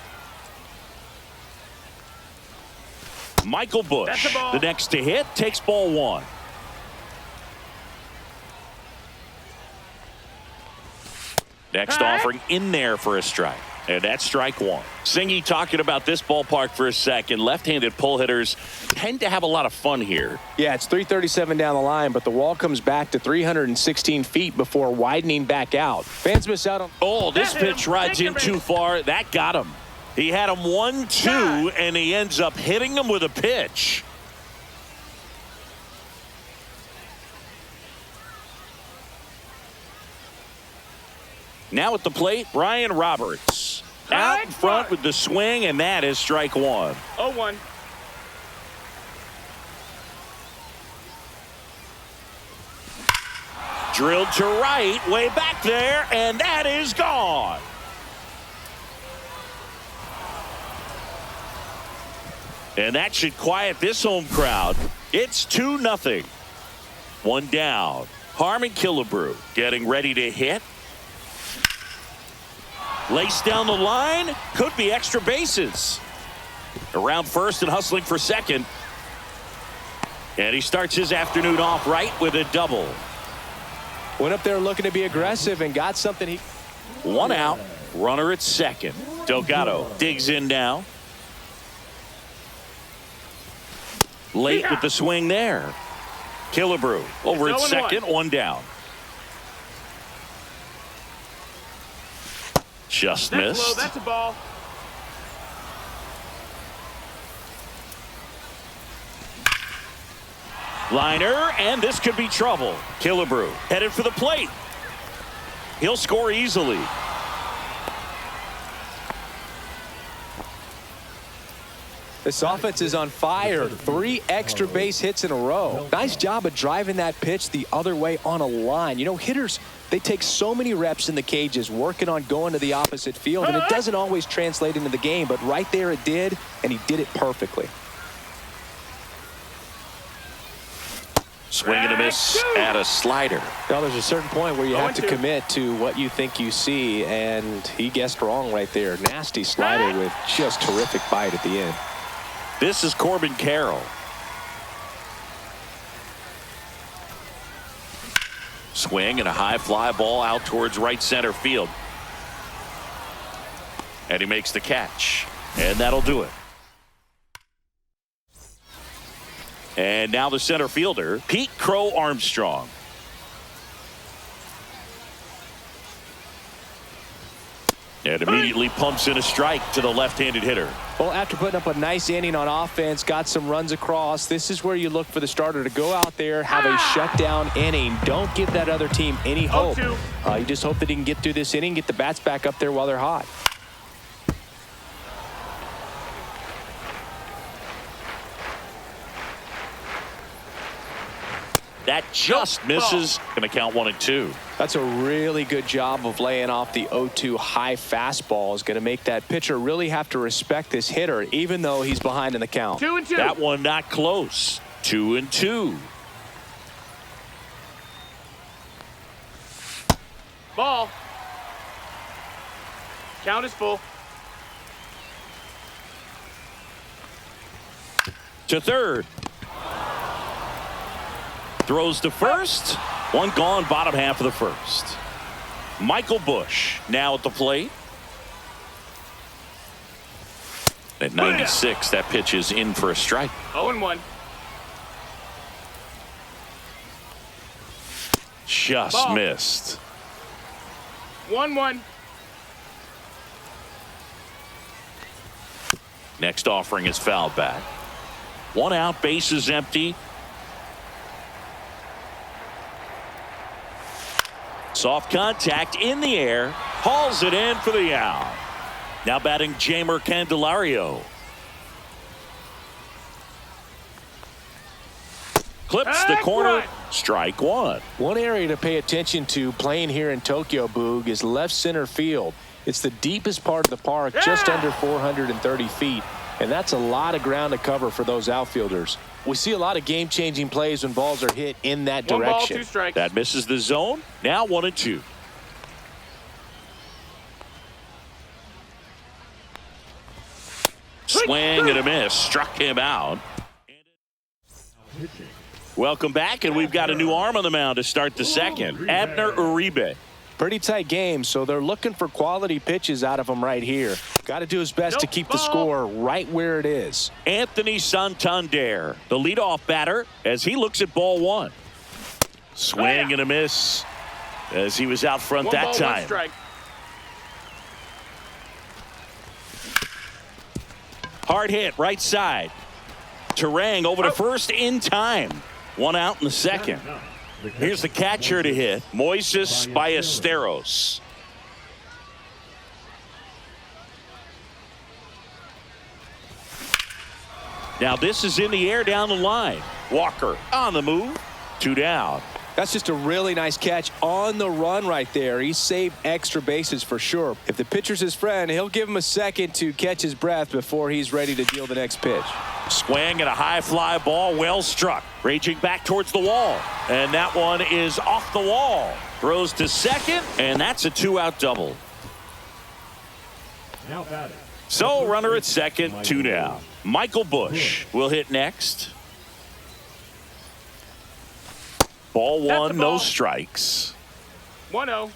Michael Bush, the next to hit, takes ball one. Next offering in there for a strike. And that's strike one. Singy talking about this ballpark for a second. Left-handed pull hitters tend to have a lot of fun here. Yeah, it's 337 down the line, but the wall comes back to 316 feet before widening back out. Fans miss out on... Oh, this pitch rides in too far. That got him. He had him 1-2, and he ends up hitting him with a pitch. Now at the plate, Brian Roberts. Out in front with the swing, and that is strike one. 0-1. Drilled to right, way back there, and that is gone. And that should quiet this home crowd. It's 2-0. One down. Harmon Killebrew getting ready to hit. Laced down the line, could be extra bases. Around first and hustling for second. And he starts his afternoon off right with a double. Went up there looking to be aggressive and got something. One out, runner at second. Delgado digs in now. Late with the swing there. Killebrew over at second, one down. Just missed. Low, that's a ball. Liner, and this could be trouble. Killebrew headed for the plate. He'll score easily. This offense is on fire. 3 extra base hits in a row. Nice job of driving that pitch the other way on a line. You know, hitters, they take so many reps in the cages working on going to the opposite field, and it doesn't always translate into the game, but right there it did, and he did it perfectly. Swing and a miss at a slider. Now there's a certain point where you have to commit to what you think you see, and he guessed wrong right there. Nasty slider with just terrific bite at the end. This is Corbin Carroll. Swing and a high fly ball out towards right center field. And he makes the catch. And that'll do it. And now the center fielder, Pete Crow Armstrong. And immediately pumps in a strike to the left-handed hitter. Well, after putting up a nice inning on offense, got some runs across, this is where you look for the starter to go out there, have a shutdown inning. Don't give that other team any hope. You just hope that he can get through this inning, get the bats back up there while they're hot. That just misses. Going to count 1-2. That's a really good job of laying off the 0-2 high fastball. Is going to make that pitcher really have to respect this hitter, even though he's behind in the count. 2-2. That one not close. 2-2. Ball. Count is full. To third. Throws to first. One gone, bottom half of the first. Michael Busch now at the plate. At 96, that pitch is in for a strike. 0-1. Just Ball. missed. 1-1. Next offering is fouled back. One out, bases empty. Soft contact in the air. Hauls it in for the out. Now batting Jamer Candelario. Clips the corner. Strike one. One area to pay attention to playing here in Tokyo, Boog, is left center field. It's the deepest part of the park, just under 430 feet. And that's a lot of ground to cover for those outfielders. We see a lot of game-changing plays when balls are hit in that direction. 1 ball, 2 strikes. That misses the zone. Now 1-2. Swing and a miss. Struck him out. Welcome back, and we've got a new arm on the mound to start the second. Abner Uribe. Pretty tight game, so they're looking for quality pitches out of him right here. Got to do his best to keep the score right where it is. Anthony Santander, the leadoff batter, as he looks at ball one. Swing and a miss as he was out front 1 that ball, time. 1 strike. Hard hit, right side. Terang over to first in time. One out in the second. Here's the catcher to hit, Moises Ballesteros. Now this is in the air down the line. Walker on the move. 2 down. That's just a really nice catch on the run right there. He saved extra bases for sure. If the pitcher's his friend, he'll give him a second to catch his breath before he's ready to deal the next pitch. Swing and a high fly ball, well struck. Raging back towards the wall. And that one is off the wall. Throws to second, and that's a 2-out double. Now batting. So runner at second, 2 down. Michael Busch will hit next. Ball That's one, the ball. no strikes. 1-0.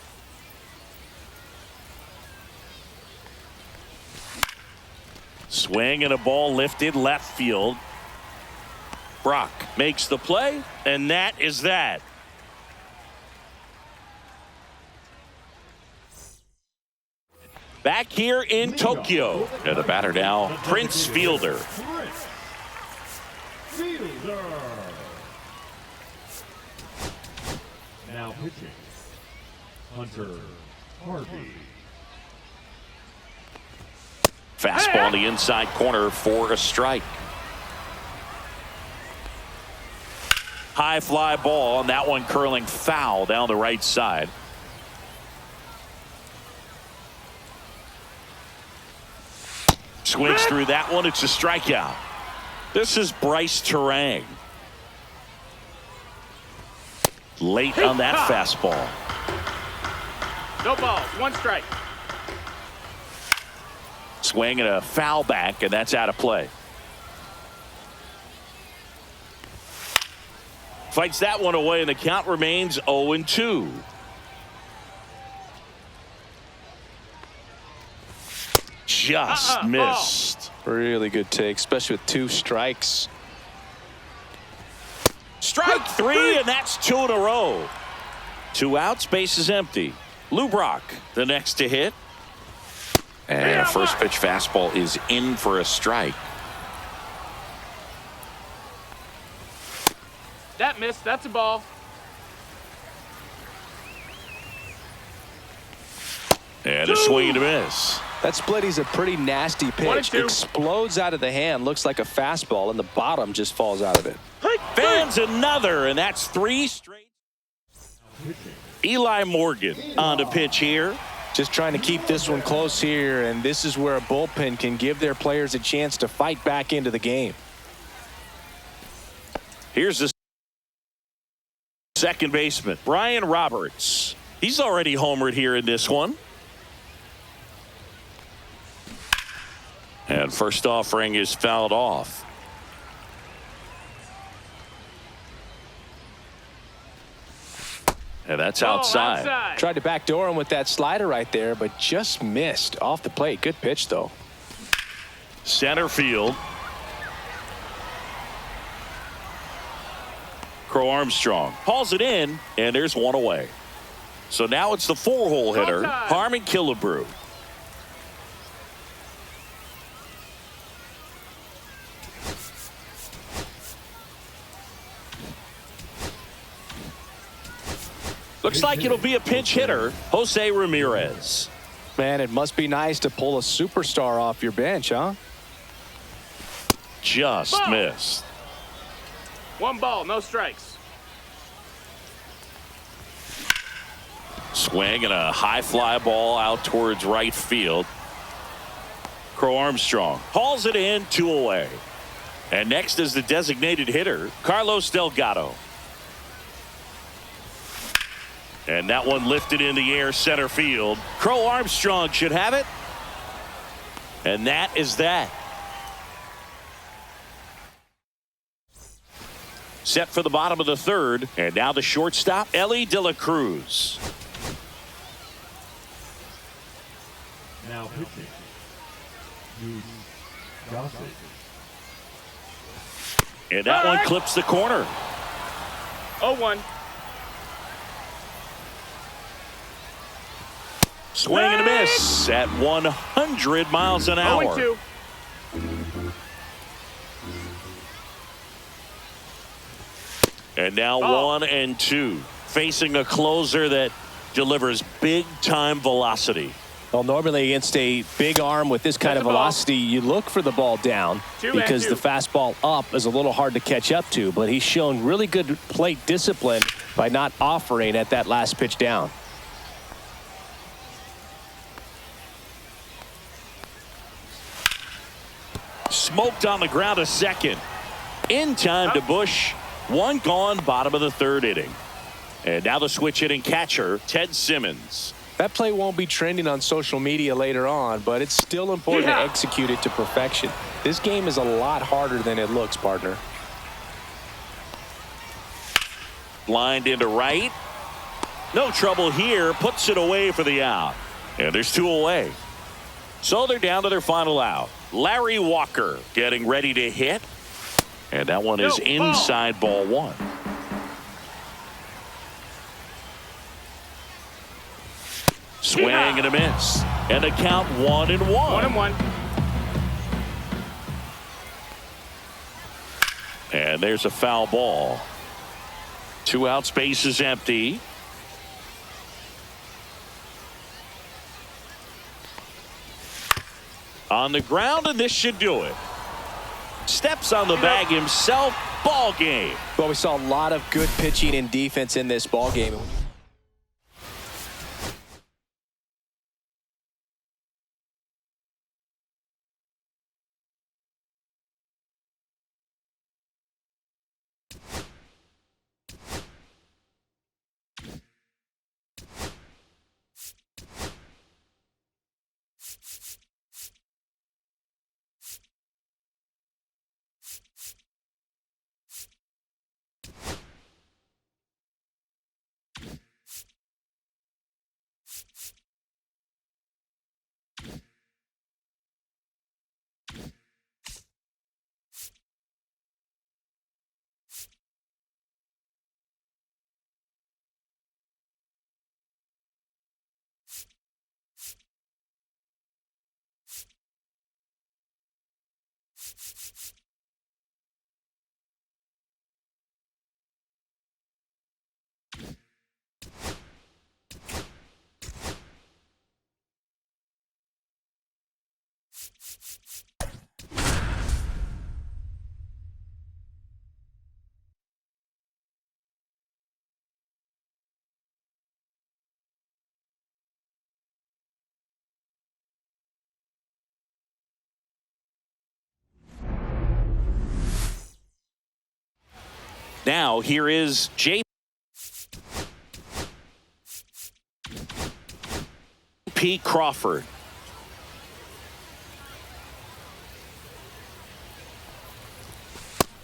Swing and a ball lifted left field. Brock makes the play, and that is that. Back here in Tokyo. And the batter now, Prince Fielder. Fielder. Now pitching, Hunter Harvey. Fastball in the inside corner for a strike. High fly ball, and that one curling foul down the right side. Swings through that one. It's a strikeout. This is Bryce Terang. Late on that fastball. No balls, 1 strike. Swing and a foul back, and that's out of play. Fights that one away, and the count remains 0-2. Just missed. Really good take, especially with 2 strikes. Strike three, and that's two in a row. 2 outs, base is empty. Lou Brock, the next to hit. And first pitch fastball is in for a strike. That missed. That's a ball. And a swing and a miss. That splitty's a pretty nasty pitch. 1-2. Explodes out of the hand. Looks like a fastball, and the bottom just falls out of it. Fans another, and that's 3 straight. Eli Morgan on the pitch here. Just trying to keep this one close here, and this is where a bullpen can give their players a chance to fight back into the game. Here's the second baseman, Brian Roberts. He's already homered here in this one. And first offering is fouled off. And that's outside. Tried to backdoor him with that slider right there, but just missed off the plate. Good pitch, though. Center field. Crow Armstrong hauls it in, and there's one away. So now it's the 4-hole hitter, Harmon Killebrew. Looks like it'll be a pinch hitter, Jose Ramirez. Man, it must be nice to pull a superstar off your bench, huh? Just missed. 1 ball, no strikes. Swing and a high fly ball out towards right field. Crow Armstrong hauls it in, 2 away. And next is the designated hitter, Carlos Delgado. And that one lifted in the air center field. Crow Armstrong should have it. And that is that. Set for the bottom of the third. And now the shortstop, Ellie De La Cruz. Now pitching. Goose Gossett. And that one clips the corner. 0-1. Swing and a miss at 100 miles an hour. 0-2. And now 1-2. Facing a closer that delivers big-time velocity. Well, normally against a big arm with this kind of velocity, you look for the ball down because the fastball up is a little hard to catch up to. But he's shown really good plate discipline by not offering at that last pitch down. Smoked on the ground a second. In time to Bush. 1 gone, bottom of the third inning. And now the switch hitting catcher, Ted Simmons. That play won't be trending on social media later on, but it's still important to execute it to perfection. This game is a lot harder than it looks, partner. Lined into right. No trouble here. Puts it away for the out. And there's 2 away. So they're down to their final out. Larry Walker getting ready to hit. And that one is inside ball 1. Swing and a miss. And a count 1-1. 1-1. And there's a foul ball. 2 outs, base is empty. On the ground, and this should do it. Steps on the bag himself. Ball game. Well, we saw a lot of good pitching and defense in this ball game. Now here is J.P. Crawford.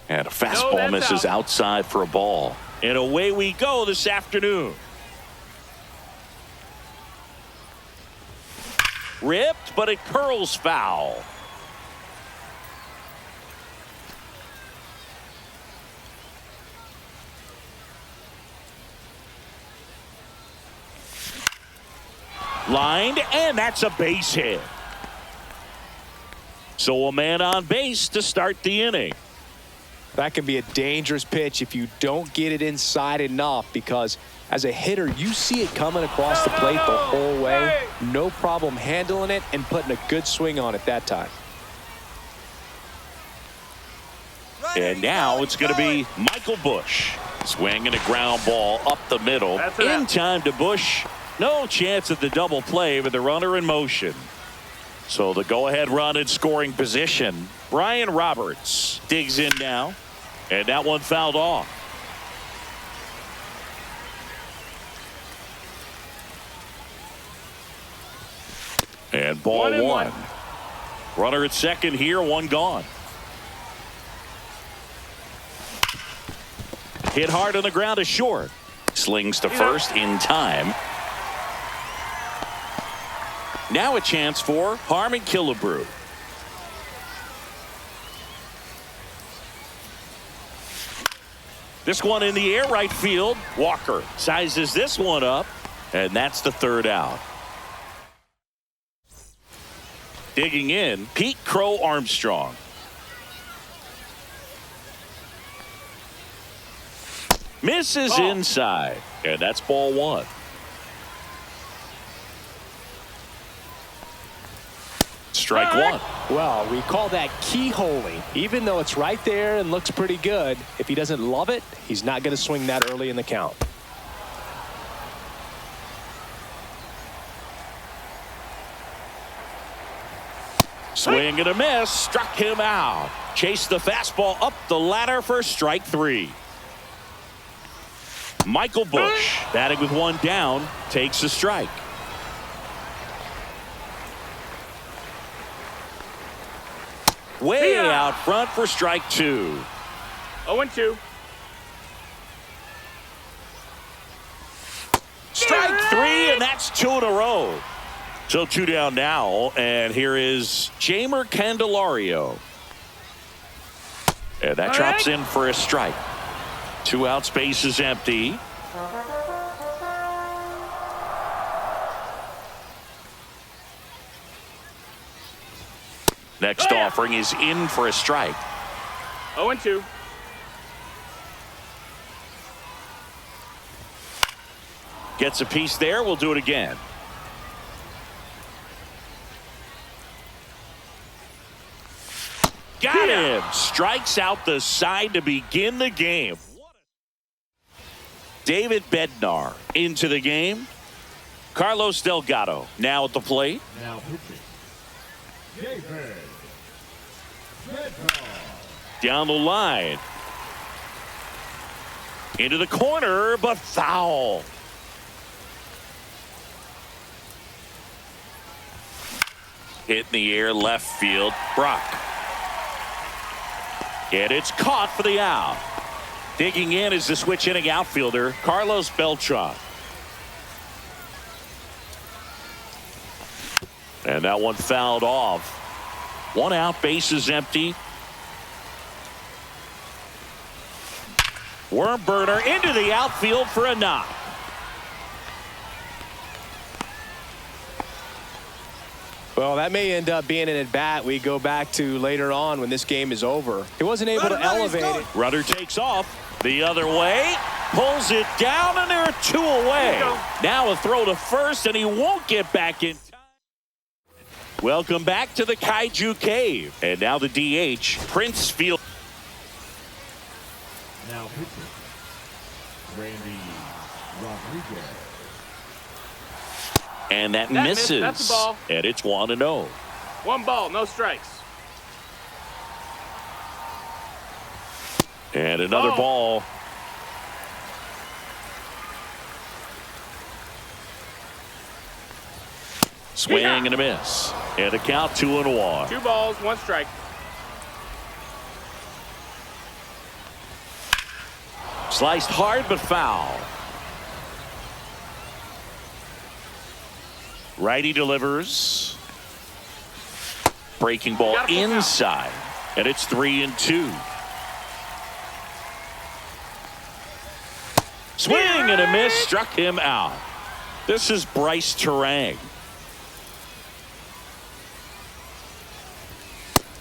And a fastball misses outside for a ball. And away we go this afternoon. Ripped, but it curls foul. Lined, and that's a base hit. So a man on base to start the inning. That can be a dangerous pitch if you don't get it inside enough, because as a hitter, you see it coming across the plate the whole way. No problem handling it and putting a good swing on it that time. And now it's going to be Michael Busch. Swinging a ground ball up the middle. In time to Busch. No chance at the double play with the runner in motion. So the go-ahead run in scoring position. Brian Roberts digs in now. And that one fouled off. And ball one. Runner at second here, one gone. Hit hard on the ground is short. Slings to first in time. Now a chance for Harmon Killebrew. This one in the air right field. Walker sizes this one up, and that's the third out. Digging in, Pete Crow Armstrong. Misses inside, and that's ball one. Strike one. Well, we call that keyholing. Even though it's right there and looks pretty good, if he doesn't love it, he's not going to swing that early in the count. Swing and a miss. Struck him out. Chased the fastball up the ladder for strike three. Michael Busch, batting with one down, takes a strike. Way out front for strike two. 0-2. Strike three, and that's two in a row. So two down now, and here is Jamer Candelario. And that drops in for a strike. Two outs, base is empty. Next offering is in for a strike. 0-2. Gets a piece there. We'll do it again. Got him. Strikes out the side to begin the game. David Bednar into the game. Carlos Delgado now at the plate. Now pitching. David Bednar. Down the line. Into the corner, but foul. Hit in the air, left field. Brock. And it's caught for the out. Digging in is the switch inning outfielder, Carlos Beltran. And that one fouled off. One out, bases empty. Worm burner into the outfield for a knock. Well, that may end up being an at-bat we go back to later on when this game is over. He wasn't able to elevate it. Runner takes off the other way, pulls it down, and there are two away. Now a throw to first, and he won't get back in time. Welcome back to the Kaiju Cave. And now the DH, Prince Field. Now pitching, Randy Rodriguez. And that missed. misses. That's a ball. And it's 1-0. 1 ball, no strikes. And another ball. Swing and a miss. And a count 2-1. 2 balls, 1 strike. Sliced hard but foul. Righty delivers. Breaking ball inside. And it's 3-2. Swing and a miss. Struck him out. This is Bryce Terang.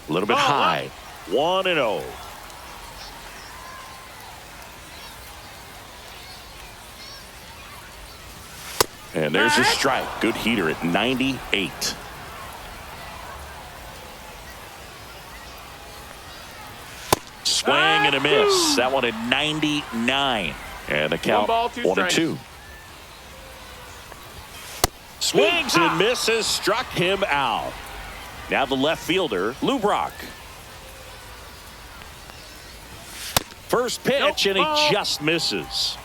A little bit high. 1-0. And there's a strike. Good heater at 98. Swing and a miss. That one at 99. And the count 1-2. Swings and misses. Struck him out. Now the left fielder, Lou Brock. First pitch, and he just misses.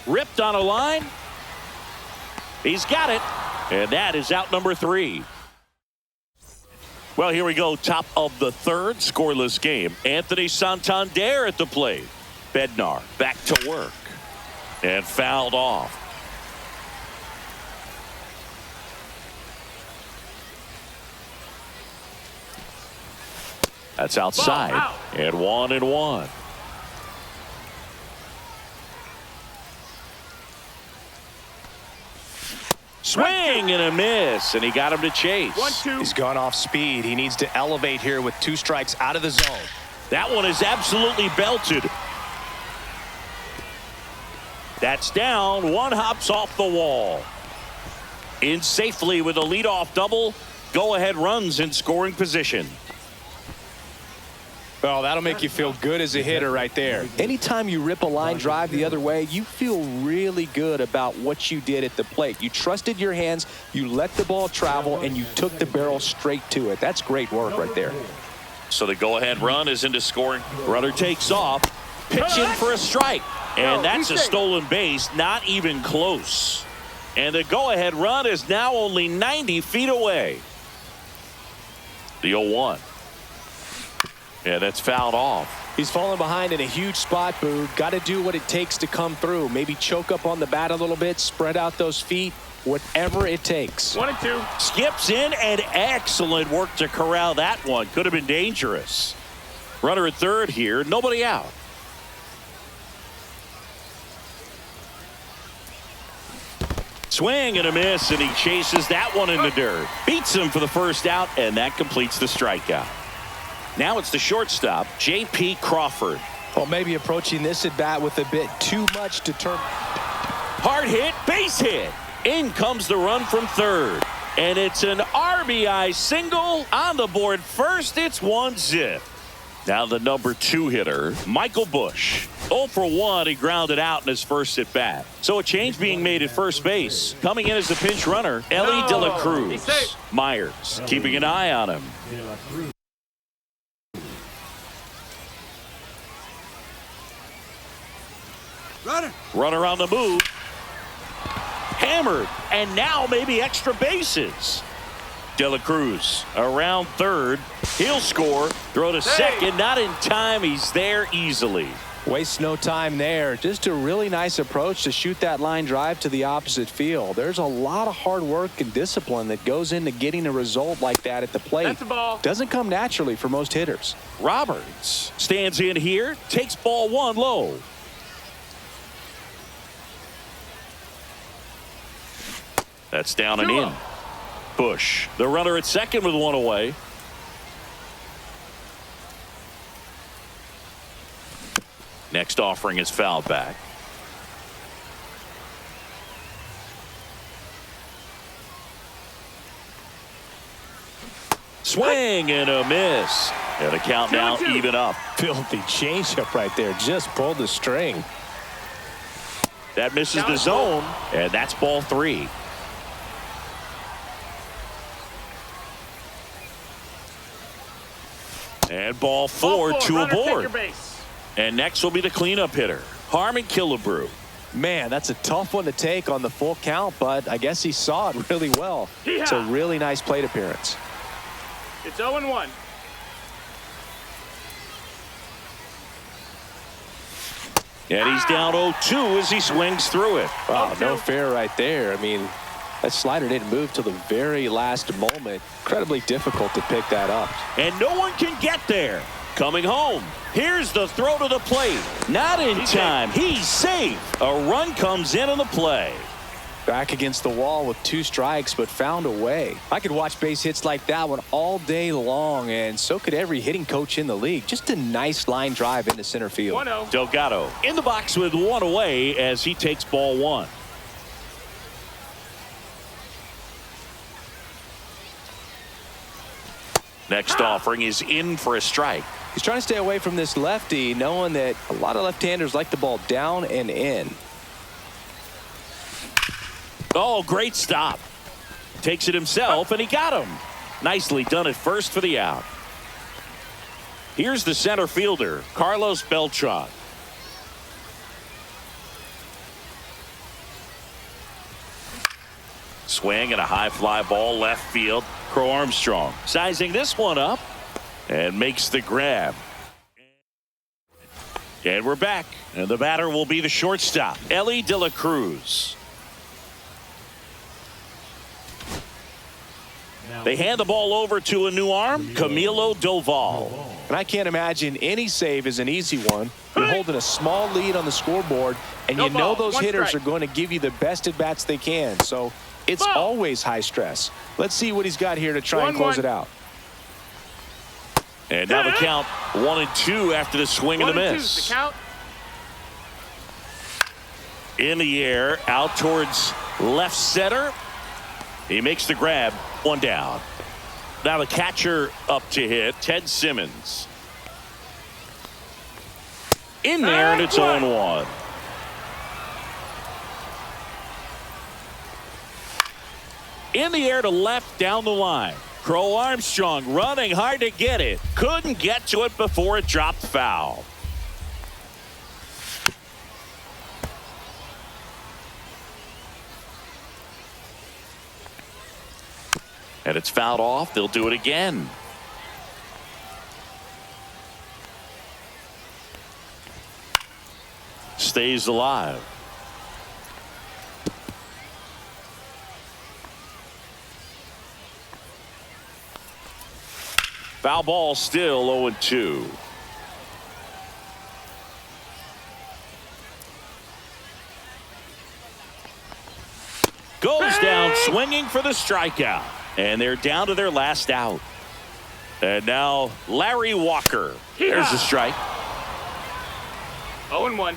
Ripped on a line. He's got it. And that is out number 3. Well, here we go. Top of the 3rd, scoreless game. Anthony Santander at the plate. Bednar back to work. And fouled off. That's outside. And 1-1. Swing and a miss, and he got him to chase. 1-2. He's gone off speed. He needs to elevate here with 2 strikes out of the zone. That one is absolutely belted. That's down. 1 hops off the wall. In safely with a leadoff double. Go-ahead runs in scoring position. Well, that'll make you feel good as a hitter right there. Anytime you rip a line drive the other way, you feel really good about what you did at the plate. You trusted your hands, you let the ball travel, and you took the barrel straight to it. That's great work right there. So the go-ahead run is into scoring. Runner takes off. Pitch in for a strike. And that's a stolen base, not even close. And the go-ahead run is now only 90 feet away. The 0-1. Yeah, that's fouled off. He's falling behind in a huge spot, Boo. Got to do what it takes to come through. Maybe choke up on the bat a little bit, spread out those feet, whatever it takes. 1-2. Skips in, and excellent work to corral that one. Could have been dangerous. Runner at third here, nobody out. Swing and a miss, and he chases that one in the dirt. Beats him for the first out, and that completes the strikeout. Now it's the shortstop, J.P. Crawford. Well, maybe approaching this at bat with a bit too much to turn. Hard hit, base hit. In comes the run from third. And it's an RBI single on the board first. It's 1-0. Now the number 2 hitter, Michael Busch. 0 for 1, he grounded out in his first at bat. So a change being made at first base. Coming in as the pinch runner, Ellie De La Cruz. Myers keeping an eye on him. Runner on the move. Hammered, and now maybe extra bases. De La Cruz around third. He'll score. Throw to second. Not in time. He's there easily. Waste no time there. Just a really nice approach to shoot that line drive to the opposite field. There's a lot of hard work and discipline that goes into getting a result like that at the plate. That's a ball. Doesn't come naturally for most hitters. Roberts stands in here. Takes ball 1 low. That's down and in. Busch, the runner at second with 1 away. Next offering is fouled back. Swing and a miss. And the count now 2-2. even up. Filthy changeup right there. Just pulled the string. That misses the zone, and that's ball 3. And ball 4, 2 runner, take aboard. your base. And next will be the cleanup hitter, Harmon Killebrew. Man, that's a tough one to take on the full count, but I guess he saw it really well. It's a really nice plate appearance. It's 0-1. And he's down 0-2 as he swings through it. Wow, no fair right there. I mean, that slider didn't move till the very last moment. Incredibly difficult to pick that up. And no one can get there. Coming home. Here's the throw to the plate. Not in time. He's safe. A run comes in on the play. Back against the wall with 2 strikes, but found a way. I could watch base hits like that one all day long, and so could every hitting coach in the league. Just a nice line drive into center field. 1-0. Delgado in the box with 1 away as he takes ball 1. Next offering is in for a strike. He's trying to stay away from this lefty, knowing that a lot of left-handers like the ball down and in. Oh, great stop. Takes it himself, and he got him. Nicely done at first for the out. Here's the center fielder, Carlos Beltran. Swing and a high fly ball left field. Crow Armstrong sizing this one up and makes the grab. And we're back. And the batter will be the shortstop, Ellie De La Cruz. They hand the ball over to a new arm, Camilo Doval. And I can't imagine any save is an easy one. You're holding a small lead on the scoreboard, and you know those hitters are going to give you the best at-bats they can. So it's always high stress. Let's see what he's got here to try and close it out. And now the count 1-2 after the swing and the miss. The count. In the air, out towards left center. He makes the grab. 1 down. Now the catcher up to hit, Ted Simmons. In there, and it's 0-1. In the air to left down the line. Crow Armstrong running hard to get it. Couldn't get to it before it dropped foul. And it's fouled off. They'll do it again. Stays alive. Foul ball, still 0-2. Goes down swinging for the strikeout. And they're down to their last out. And now Larry Walker. There's the strike. 0-1.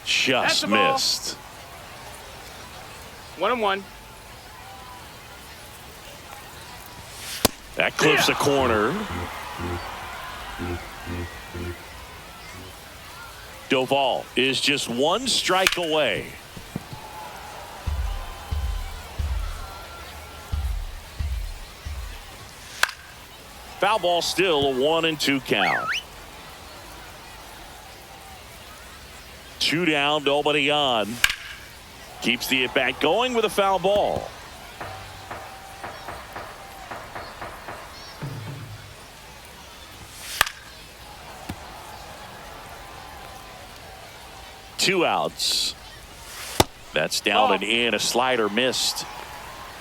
Just missed. 1-1. That clips a corner. Doval is just 1 strike away. Foul ball, still a 1-2 count. 2 down, nobody on. Keeps the at bat going with a foul ball. Two outs. That's down and in. A slider missed.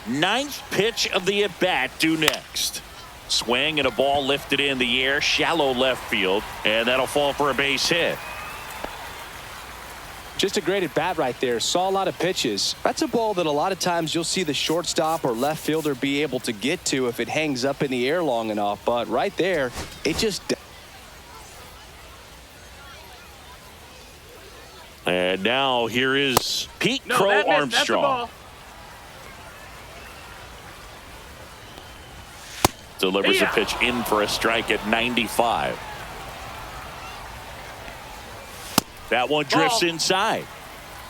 9th pitch of the at bat due next. Swing and a ball lifted in the air, shallow left field, and that'll fall for a base hit. Just a great at bat right there. Saw a lot of pitches. That's a ball that a lot of times you'll see the shortstop or left fielder be able to get to if it hangs up in the air long enough. But right there, it just. And now here is Pete Crow Armstrong. Delivers a pitch in for a strike at 95. That one drifts inside.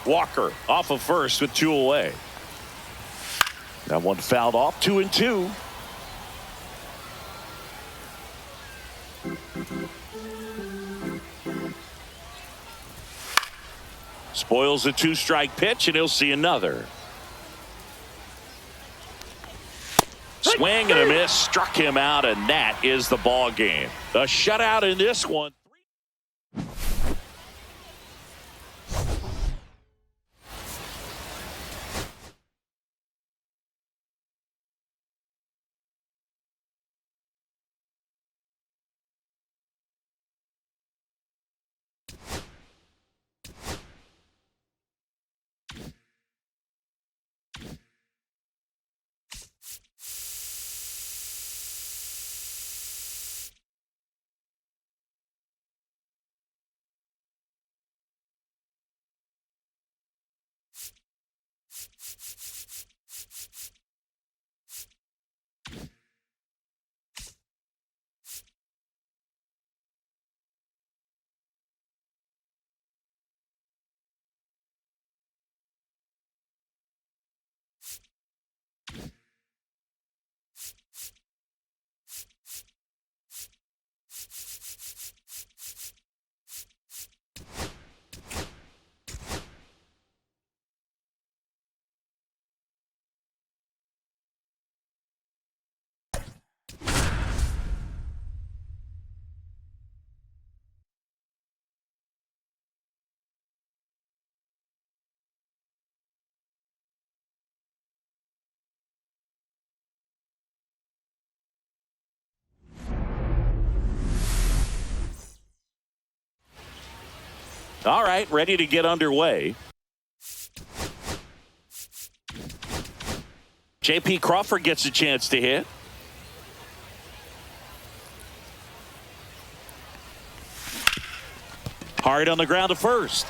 Walker off of first with 2 away. That one fouled off, 2-2. Spoils the 2-strike pitch, and he'll see another. Swing and a miss, struck him out, and that is the ball game. The shutout in this one. All right, ready to get underway. J.P. Crawford gets a chance to hit. Hard on the ground to first.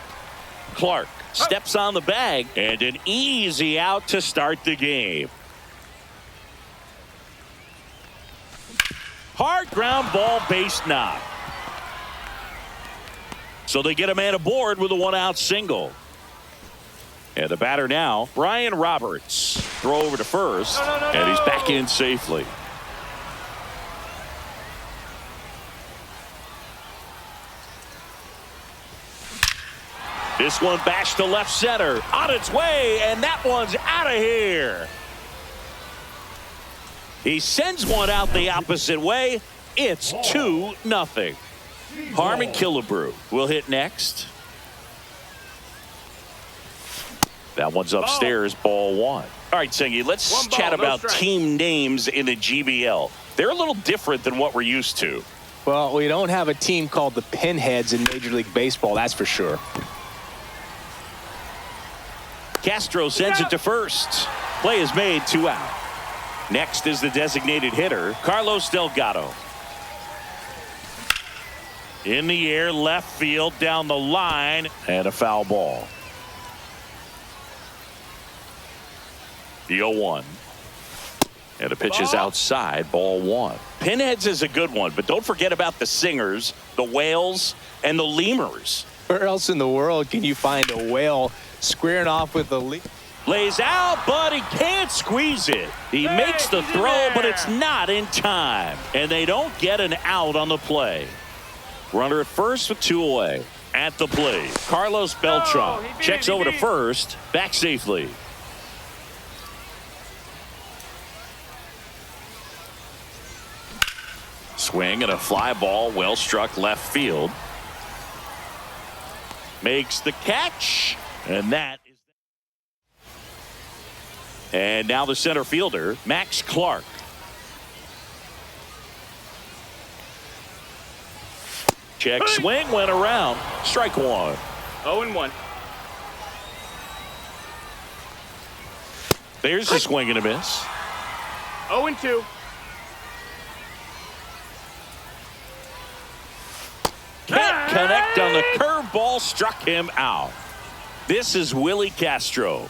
Clark steps on the bag, and an easy out to start the game. Hard ground ball, base knock. So they get a man aboard with a 1-out single. And the batter now, Brian Roberts. Throw over to first, and he's back in safely. This one bashed to left center, on its way, and that one's out of here. He sends one out the opposite way. It's 2-0. Harmon Killebrew will hit next. That one's upstairs, ball 1. All right, Singy, let's chat about team names in the GBL. They're a little different than what we're used to. Well, we don't have a team called the Pinheads in Major League Baseball, that's for sure. Castro sends it to first. Play is made, 2 out. Next is the designated hitter, Carlos Delgado. In the air, left field, down the line, and a foul ball. The 0-1. And the pitch is outside, ball 1. Pinheads is a good one, but don't forget about the singers, the whales, and the lemurs. Where else in the world can you find a whale squaring off with a lemur? Lays out, but he can't squeeze it. He makes the throw, but it's not in time. And they don't get an out on the play. Runner at first with 2 away. At the plate, Carlos Beltran checks over to first, back safely. Swing and a fly ball, well struck left field. Makes the catch, and that is. And now the center fielder, Max Clark. Check swing, went around. Strike 1. 0-1. There's the swing and a miss. 0-2. Can't connect on the curveball, struck him out. This is Willie Castro.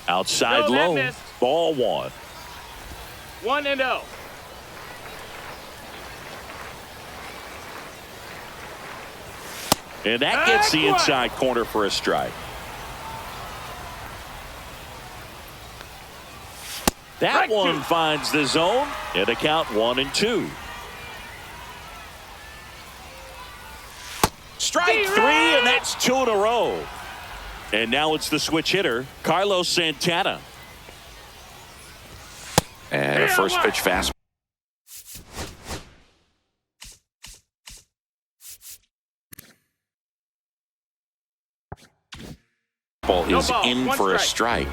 Outside low, ball 1. 1-0. And that gets the inside corner for a strike. That one finds the zone, and a count 1-2. Strike three, and that's 2 in a row. And now it's the switch hitter, Carlos Santana. And a first pitch fastball. Ball is in for a strike.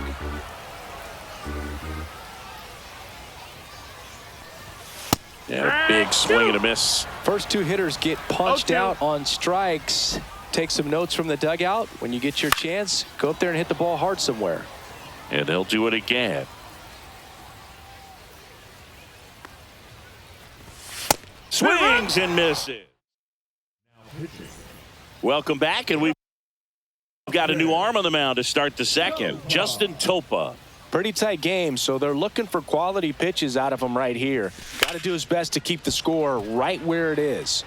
Yeah, big swing and a miss. First two hitters get punched out on strikes. Take some notes from the dugout. When you get your chance, go up there and hit the ball hard somewhere. And they'll do it again. Swings and misses. Welcome back, and we've got a new arm on the mound to start the second. Justin Topa. Pretty tight game, so they're looking for quality pitches out of him right here. Got to do his best to keep the score right where it is.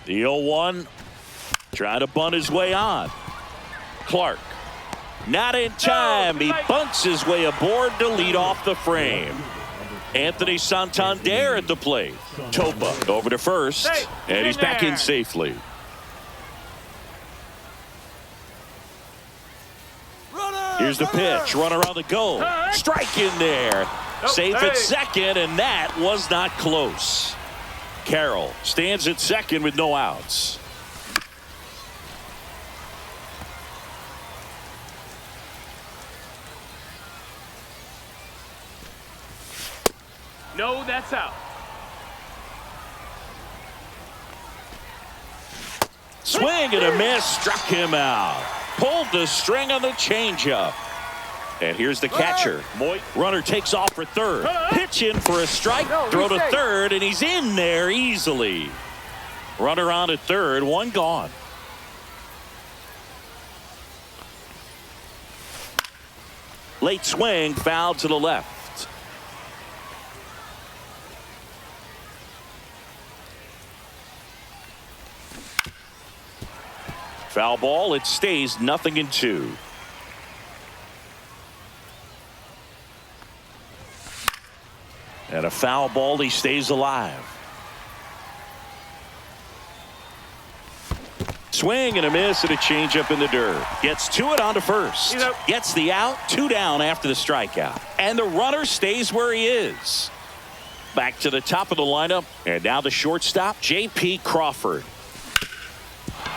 The 0-1 trying to bunt his way on. Clark not in time. He bunts his way aboard to lead off the frame. Anthony Santander at the plate. Topa over to first, and he's back in safely. Here's the pitch. Runner on the go. Strike in there. Safe at second, and that was not close. Carroll stands at second with no outs. No, that's out. Swing and a miss. Struck him out. Pulled the string on the changeup. And here's the catcher. Runner takes off for third. Pitch in for a strike. Throw to third, and he's in there easily. Runner on at third. One gone. Late swing. Foul to the left. Foul ball. It stays 0-2. And a foul ball. He stays alive. Swing and a miss and a changeup in the dirt. Gets to it onto first. Gets the out. 2 down after the strikeout. And the runner stays where he is. Back to the top of the lineup. And now the shortstop, J.P. Crawford.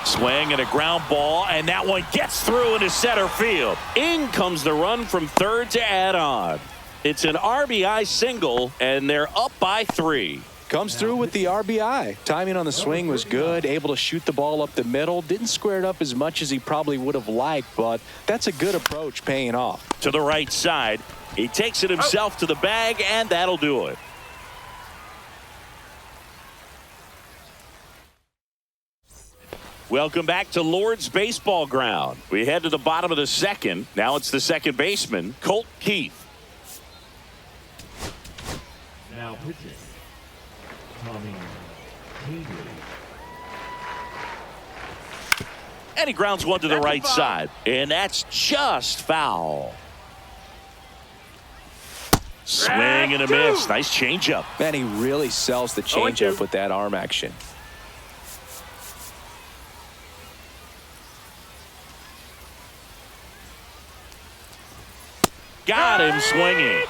Swing and a ground ball, and that one gets through into center field. In comes the run from third to add on. It's an RBI single, and they're up by 3. Comes through with the RBI. Timing on the swing was good. Able to shoot the ball up the middle. Didn't square it up as much as he probably would have liked, but that's a good approach paying off. To the right side. He takes it himself to the bag, and that'll do it. Welcome back to Lord's Baseball Ground. We head to the bottom of the second. Now it's the second baseman, Colt Keith. Now pitching, Tommy Henry. And he grounds one to the right side. And that's just foul. Swing and a miss. Nice changeup. Man, he really sells the changeup with that arm action. Got him swinging.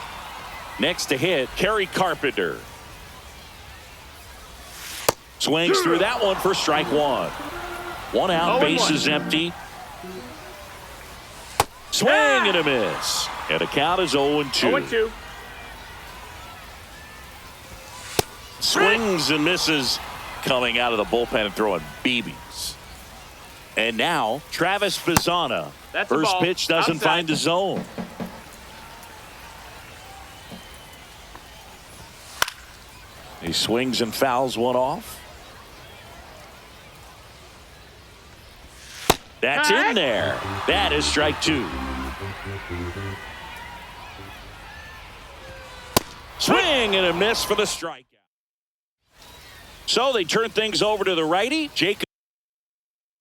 Next to hit, Kerry Carpenter. Swings through that one for strike 1. 1 out, bases empty. Swing and a miss. And the count is 0-2. 0-2. Swings and misses coming out of the bullpen and throwing BBs. And now, Travis Bazzana. First pitch doesn't find the zone. He swings and fouls one off. That's in there. That is strike 2. Swing and a miss for the strikeout. So they turn things over to the righty, Jacob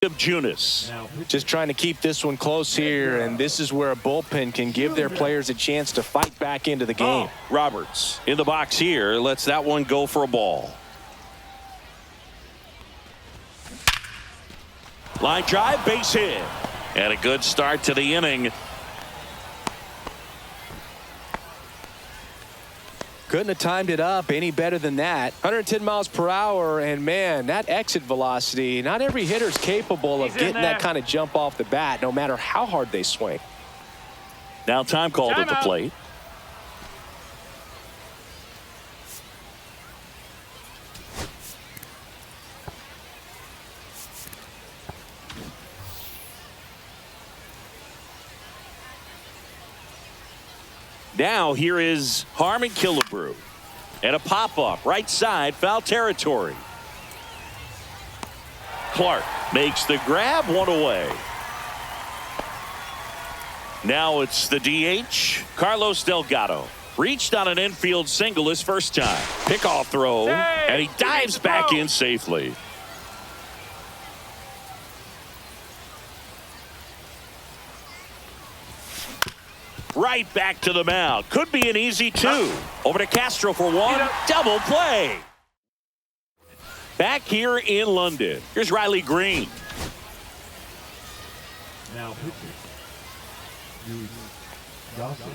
Junis. Just trying to keep this one close here, and this is where a bullpen can give their players a chance to fight back into the game. Roberts in the box here lets that one go for a ball. Line drive, base hit. And a good start to the inning. Couldn't have timed it up any better than that. 110 miles per hour, and man, that exit velocity, not every hitter's capable of getting that kind of jump off the bat, no matter how hard they swing. Now time called at the plate. Now here is Harmon Killebrew. And a pop-up right side, foul territory. Clark makes the grab, one away. Now it's the DH, Carlos Delgado. Reached on an infield single his first time. Pickoff throw, and he dives back in safely. Right back to the mound. Could be an easy two. Over to Castro for one. Double play. Back here in London. Here's Riley Green. Now pitching. Gossett.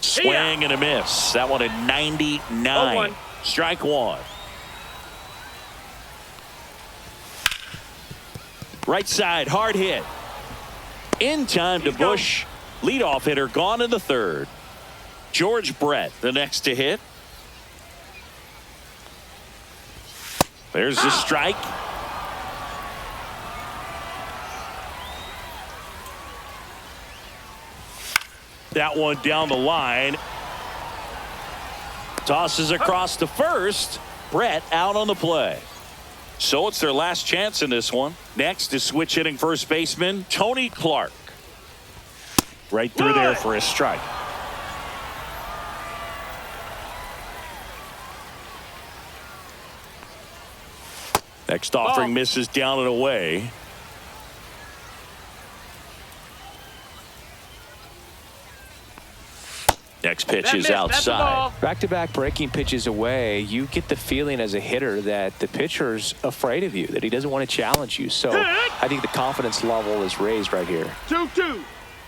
Swing and a miss. That one at 99. Strike one. Right side, hard hit. In time to Bush. Leadoff hitter gone in the third. George Brett the next to hit. There's the strike. That one down the line. Tosses across to first. Brett out on the play. So it's their last chance in this one. Next is switch hitting first baseman Tony Clark. Right through there for a strike. Next offering misses down and away. Next pitch is outside. Back-to-back breaking pitches away, you get the feeling as a hitter that the pitcher's afraid of you, that he doesn't want to challenge you. So I think the confidence level is raised right here. 2-2.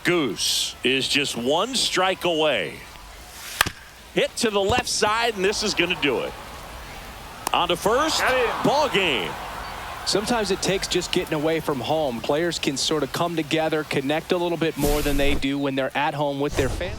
Goose is just one strike away. Hit to the left side, and this is going to do it. On to first, ball game. Sometimes it takes just getting away from home. Players can sort of come together, connect a little bit more than they do when they're at home with their family.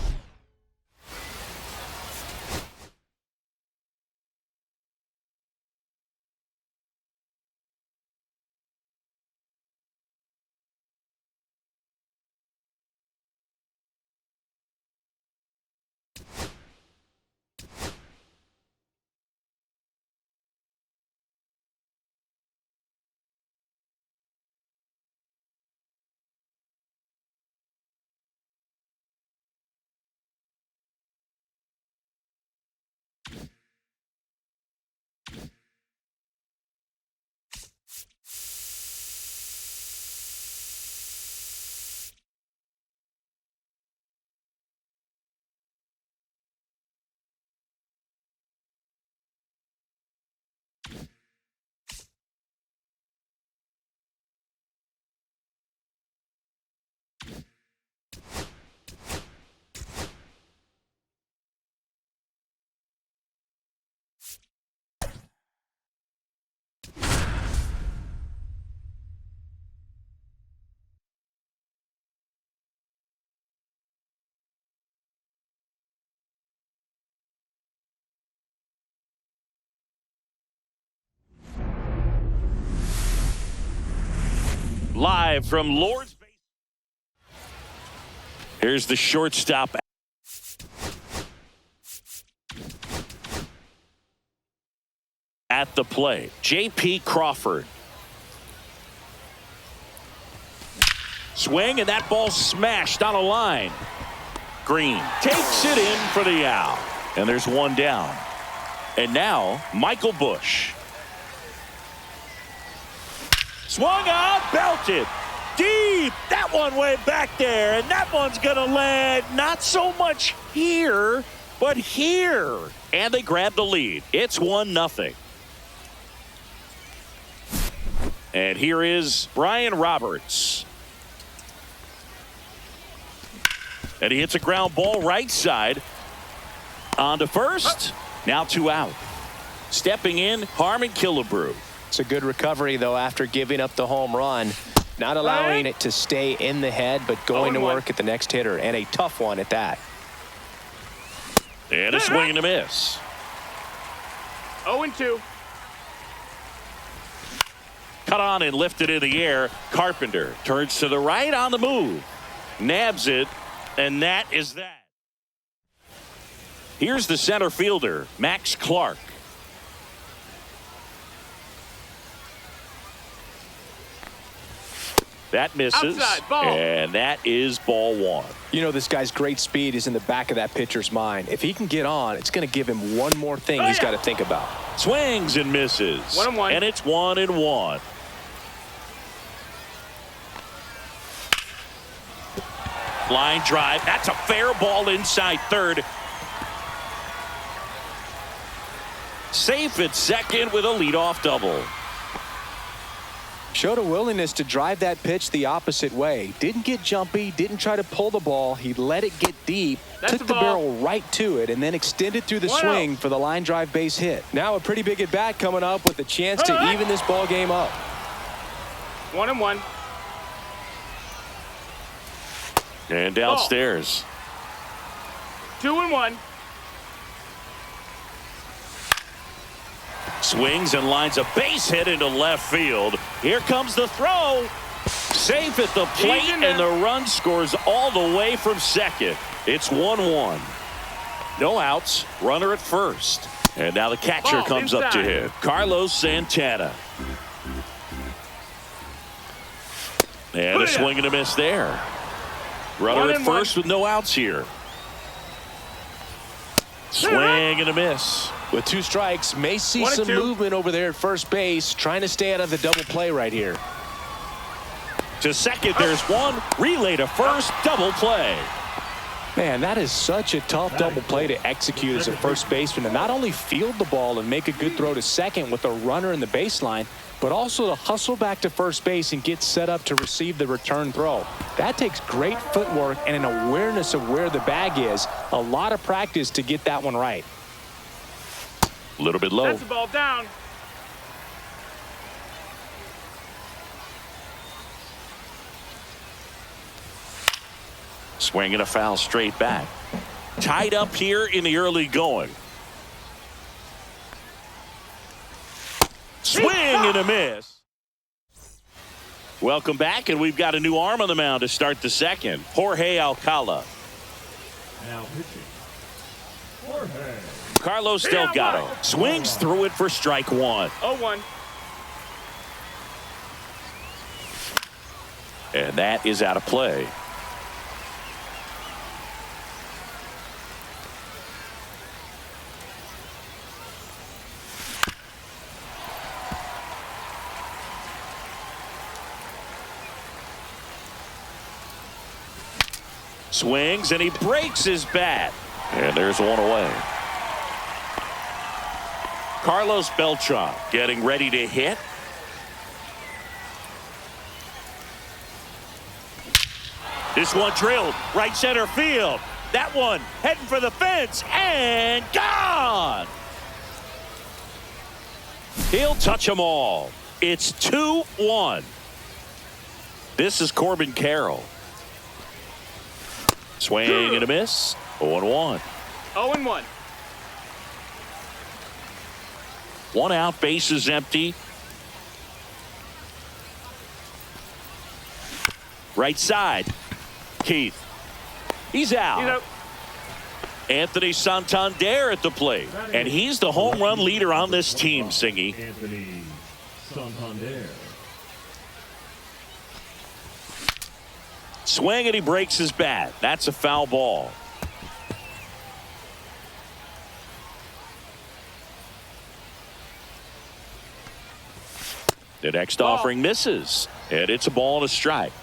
Live from Lord's Base. Here's the shortstop. At the plate, J.P. Crawford. Swing, and that ball smashed on a line. screen. Takes it in for the out. And there's one down. And now, Michael Busch. Swung out, belted. Deep. That one went back there. And that one's going to land not so much here, but here. And they grab the lead. It's 1-0. And here is Brian Roberts. And he hits a ground ball right side. On to first. Now 2 out. Stepping in, Harmon Killebrew. It's a good recovery, though, after giving up the home run. Not allowing it to stay in the head, but going to work at the next hitter. And a tough one at that. And a swing and a miss. 0-2. Cut on and lifted in the air. Carpenter turns to the right on the move. Nabs it, and that is that. Here's the center fielder, Max Clark. That misses, Outside, ball. And that is ball 1. You know, this guy's great speed is in the back of that pitcher's mind. If he can get on, it's going to give him one more thing he's got to think about. Swings and misses. 1-1. And it's 1-1. Line drive. That's a fair ball inside third. Safe at second with a leadoff double. Showed a willingness to drive that pitch the opposite way. Didn't get jumpy, didn't try to pull the ball. He let it get deep, took the barrel right to it, and then extended through the swing for the line drive base hit. Now a pretty big at bat coming up with a chance to even this ball game up. 1-1. And downstairs. 2-1. Swings and lines a base hit into left field. Here comes the throw. Safe at the plate, and the run scores all the way from second. It's 1-1. No outs. Runner at first. And now the catcher comes up to him. Carlos Santana. And a swing and a miss there. Runner at first with no outs here. Swing and a miss. With 2 strikes, may see some movement over there at first base, trying to stay out of the double play right here. To second, there's one. Relay to first, double play. Man, that is such a tough double play to execute as a first baseman, to not only field the ball and make a good throw to second with a runner in the baseline, but also to hustle back to first base and get set up to receive the return throw. That takes great footwork and an awareness of where the bag is. A lot of practice to get that one right. A little bit low. That's the ball down. Swing and a foul straight back. Tied up here in the early going. Swing and a miss. Welcome back, and we've got a new arm on the mound to start the second. Jorge Alcala. Now pitching. Jorge. Carlos Delgado swings through it for strike 1. 0-1. And that is out of play. Swings and he breaks his bat. And there's one away. Carlos Beltran getting ready to hit. This one drilled right center field. That one heading for the fence and gone. He'll touch them all. It's 2-1. This is Corbin Carroll. Swing and a miss. 0-1. 0-1. 1 out, base is empty. Right side. Keith. He's out. Anthony Santander at the plate. And he's the home run leader on this team, Singy. Anthony Santander. Swing and he breaks his bat. That's a foul ball. The next Ball. offering misses, and it's a ball and a strike.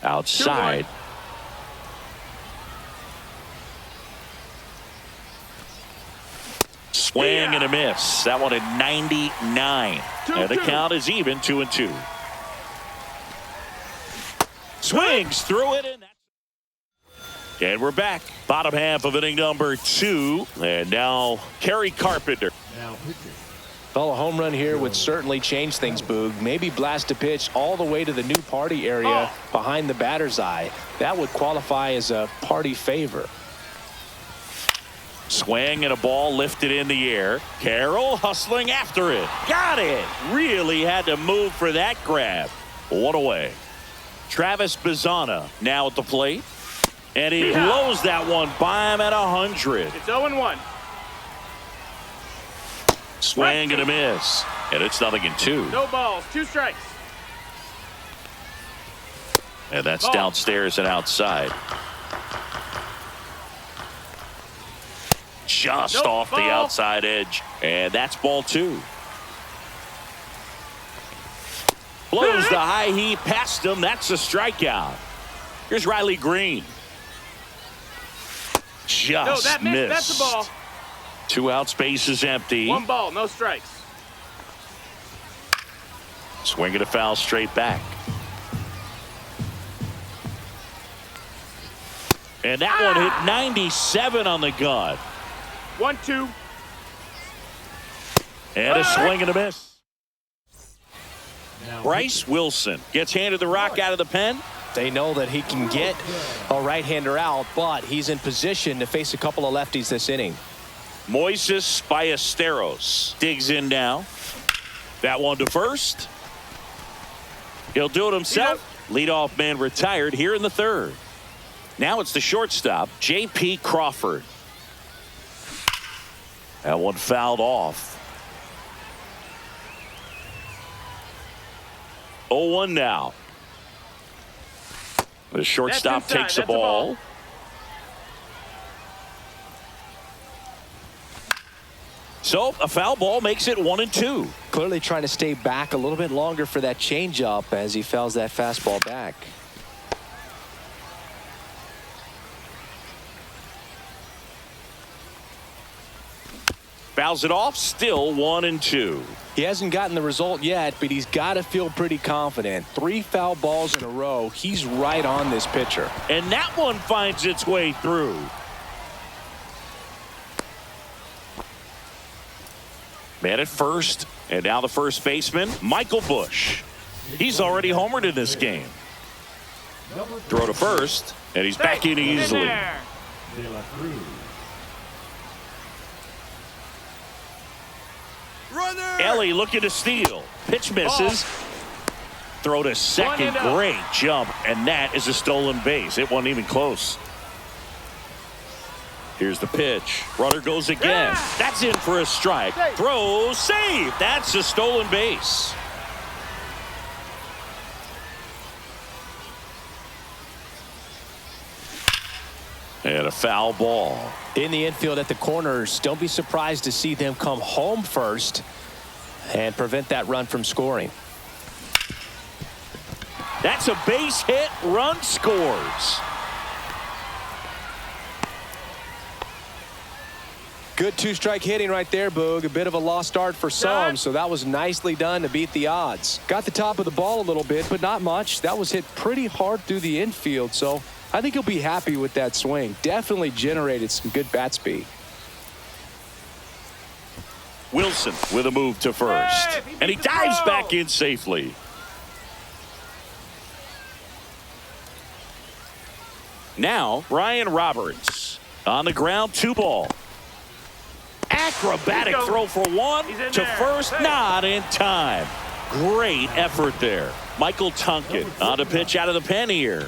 Outside. Swing and a miss. That one at 99. And the count is even, 2-2. Swings through it, and we're back. Bottom half of inning number 2. And now Kerry Carpenter. Now pitching. Well, a home run here would certainly change things, Boog. Maybe blast a pitch all the way to the new party area behind the batter's eye. That would qualify as a party favor. Swing and a ball lifted in the air. Carroll hustling after it. Got it. Really had to move for that grab. 1 away. Travis Bazzana now at the plate. And he blows that one by him at 100. It's 0-1. Swing and a miss. And it's 0-2. No balls. 2 strikes. And that's downstairs and outside. Just off the outside edge. And that's ball 2. Blows the high heat past him. That's a strikeout. Here's Riley Green. Just missed. That's a ball. 2 outs, base is empty. 1 ball, no strikes. Swinging a foul straight back. And that one hit 97 on the gun. 1-2. And a swing and a miss. Now Bryce Wilson gets handed the rock out of the pen. They know that he can get a right-hander out, but he's in position to face a couple of lefties this inning. Moises Ballesteros digs in now. That one to first. He'll do it himself. Leadoff man retired here in the 3rd. Now it's the shortstop, J.P. Crawford. That one fouled off. 0-1 now. The shortstop takes the ball. So a foul ball makes it 1-2. Clearly trying to stay back a little bit longer for that changeup as he fouls that fastball back. Fouls it off, still 1-2. He hasn't gotten the result yet, but he's got to feel pretty confident. 3 foul balls in a row. He's right on this pitcher. And that one finds its way through. Man at first, and now the first baseman, Michael Bush. He's already homered in this game. Throw to first, and he's back in easily. De La Cruz. Ellie looking to steal. Pitch misses. Throw to second. Great jump. And that is a stolen base. It wasn't even close. Here's the pitch. Runner goes again. That's in for a strike. Throw, save. That's a stolen base. And a foul ball. In the infield at the corners, don't be surprised to see them come home first and prevent that run from scoring. That's a base hit. Run scores. Good 2-strike hitting right there, Boog. A bit of a lost start for some, so that was nicely done to beat the odds. Got the top of the ball a little bit, but not much. That was hit pretty hard through the infield, so I think he'll be happy with that swing. Definitely generated some good bat speed. Wilson with a move to first. And he dives back in safely. Now, Ryan Roberts on the ground, 2 ball. Acrobatic throw for 1 to first, not in time. Great effort there. Michael Tunkin on a pitch out of the pen here.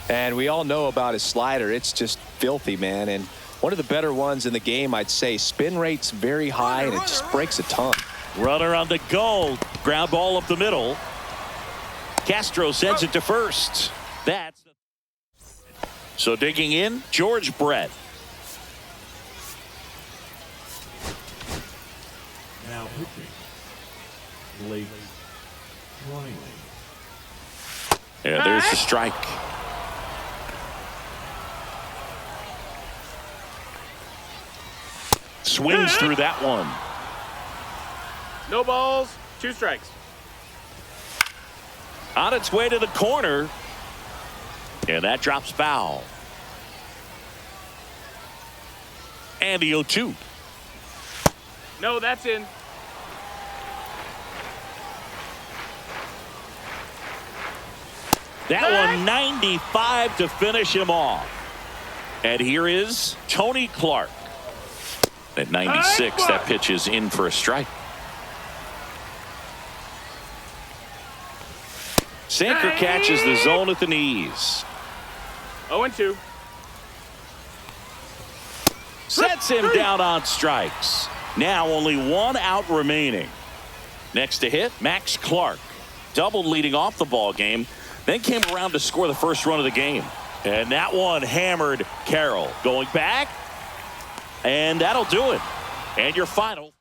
And we all know about his slider. It's just filthy, man. And one of the better ones in the game, I'd say. Spin rate's very high, and it just breaks a ton. Runner on the goal. Ground ball up the middle. Castro sends it to first. That's so digging in, George Brett. Pitching. Blake Riley. And there's the strike. Swings through that one. No balls, 2 strikes. On its way to the corner. And that drops foul. And the 0-2. No, that's in. That one 95 to finish him off. And here is Tony Clark. At 96, that pitch is in for a strike. Sinker catches the zone at the knees. 0-2. Sets him down on strikes. Now only 1 out remaining. Next to hit, Max Clark. Doubled leading off the ball game. Then came around to score the first run of the game. And that one hammered Carroll. Going back. And that'll do it. And your final.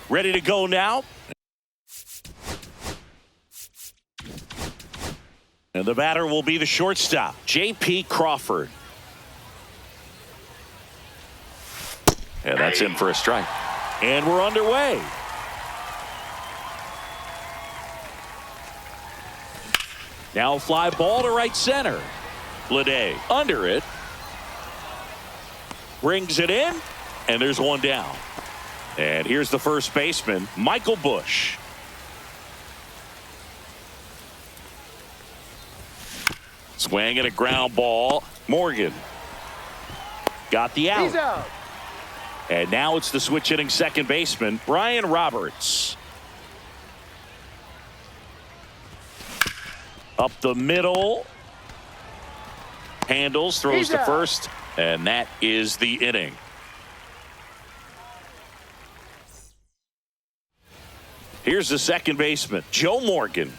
Ready to go now. And the batter will be the shortstop, J.P. Crawford. And that's in for a strike. And we're underway. Now fly ball to right center. Lede under it. Brings it in. And there's one down. And here's the first baseman, Michael Bush. Swing at a ground ball. Morgan got the out. He's out. And now it's the switch hitting second baseman, Brian Roberts. Up the middle. Handles, throws to first. And that is the inning. Here's the second baseman, Joe Morgan.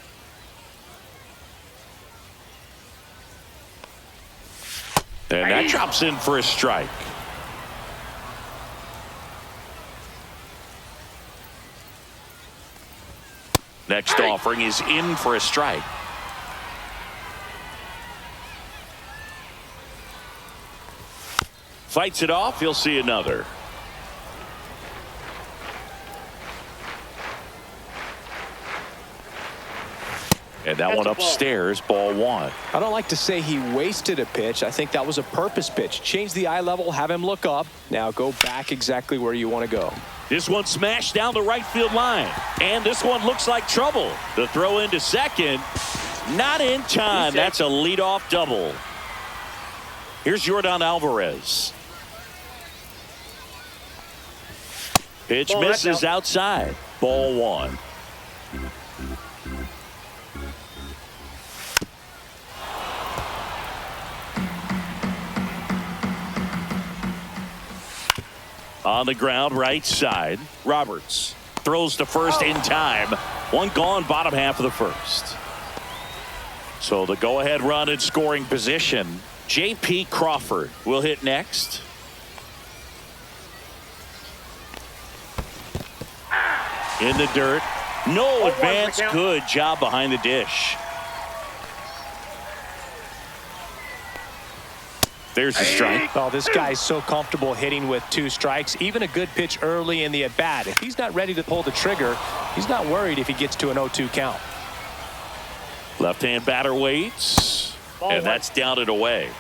And that drops in for a strike. Next offering is in for a strike. Fights it off. He'll see another. And that one upstairs, ball 1. I don't like to say he wasted a pitch. I think that was a purpose pitch. Change the eye level, have him look up. Now go back exactly where you want to go. This one smashed down the right field line. And this one looks like trouble. The throw into second. Not in time. That's a leadoff double. Here's Yordan Alvarez. Pitch misses outside. Ball 1. On the ground, right side. Roberts throws to first in time. One gone, bottom half of the first. So the go-ahead run in scoring position. J.P. Crawford will hit next. In the dirt. No 0-1 advance. count. Good job behind the dish. There's the strike. Oh, this guy's so comfortable hitting with 2 strikes. Even a good pitch early in the at-bat. If he's not ready to pull the trigger, he's not worried if he gets to an 0-2 count. Left-hand batter waits. And that's down and away.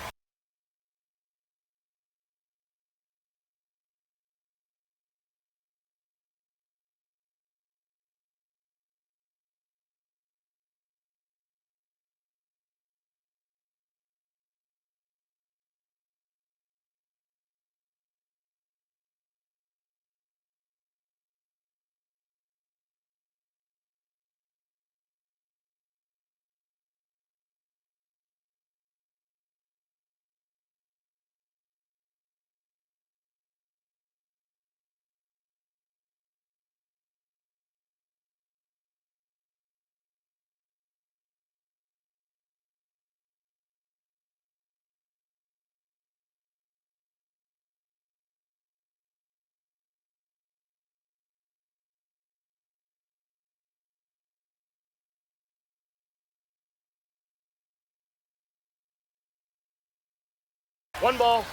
One ball,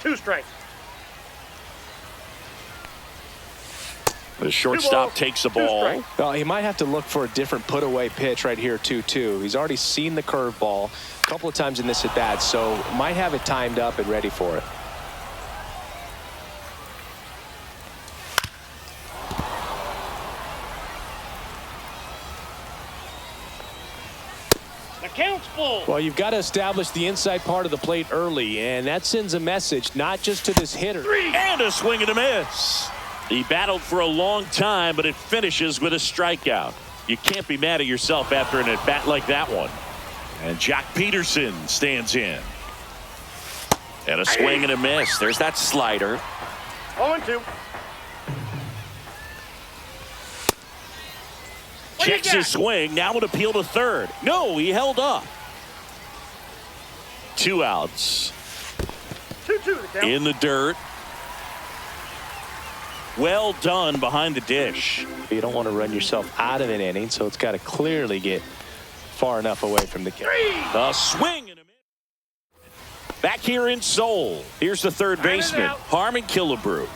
2 strikes. The shortstop takes the ball. Well, he might have to look for a different put-away pitch right here, 2-2. He's already seen the curveball a couple of times in this at-bat, so might have it timed up and ready for it. The count's full. Well, you've got to establish the inside part of the plate early, and that sends a message not just to this hitter. And a swing and a miss. He battled for a long time, but it finishes with a strikeout. You can't be mad at yourself after an at-bat like that one. And Jack Peterson stands in. And a swing and a miss. There's that slider. 0-2. Checks his swing. Now an appeal to third. No, he held up. 2 outs. 2-2 the count. In the dirt. Well done behind the dish. You don't want to run yourself out of an inning, so it's got to clearly get far enough away from the catcher. A swing and a miss. Back here in Seoul. Here's the third baseman, Harmon Killebrew.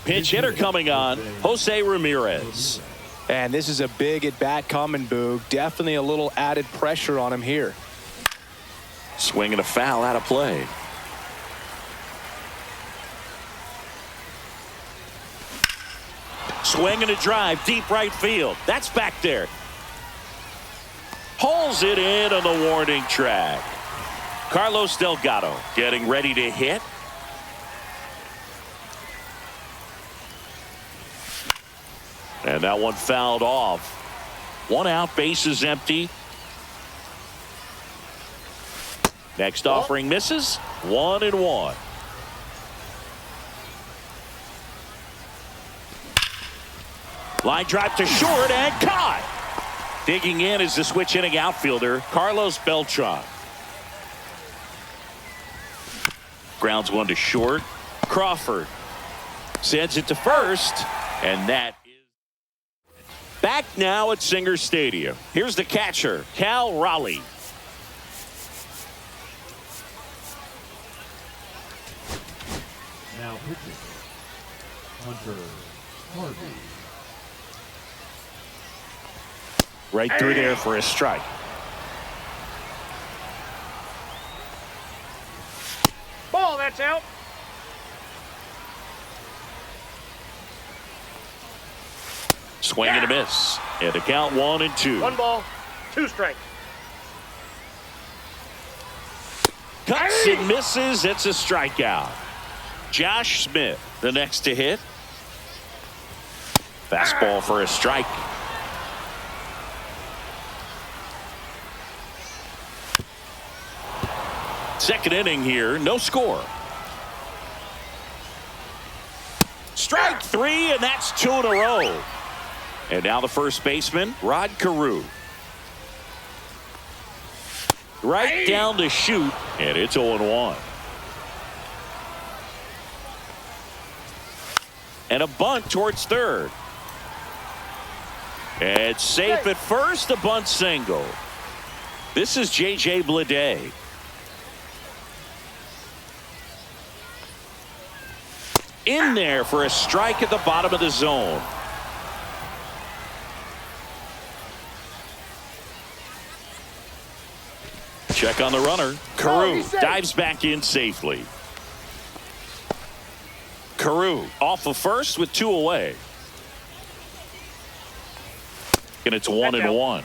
Pinch hitter coming on, Jose Ramirez. And this is a big at-bat coming, Boog. Definitely a little added pressure on him here. Swing and a foul out of play. Swing and a drive, deep right field. That's back there. Hauls it in on the warning track. Carlos Delgado getting ready to hit. And that one fouled off. 1 out, bases empty. Next offering misses. 1-1. Line drive to short and caught. Digging in is the switch hitting outfielder, Carlos Beltran. Grounds one to short. Crawford sends it to first, and that is back now at Singer Stadium. Here's the catcher, Cal Raleigh. Now pitching. Hunter Harvey. Right through there for a strike. Ball, that's out. Swing and a miss. And the count 1-2. 1 ball, 2 strikes. Cuts and misses. It's a strikeout. Josh Smith, the next to hit. Fastball for a strike. Second inning here, no score. Strike 3, and that's 2 in a row. And now the first baseman, Rod Carew. Right down to shoot, and it's 0-1. And a bunt towards third. And safe at first, a bunt single. This is J.J. Bleday. In there for a strike at the bottom of the zone. Check on the runner. Carew dives back in safely. Carew off of first with 2 away. And it's 1-1.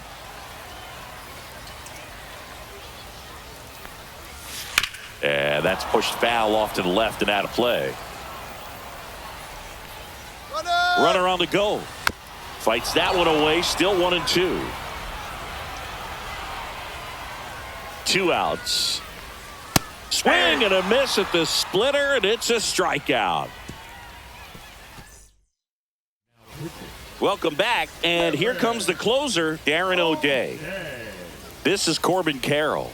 And that's pushed foul off to the left and out of play. Runner on the go. Fights that one away. Still 1-2. 2 outs. Swing and a miss at the splitter, and it's a strikeout. Welcome back, and here comes the closer, Darren O'Day. This is Corbin Carroll.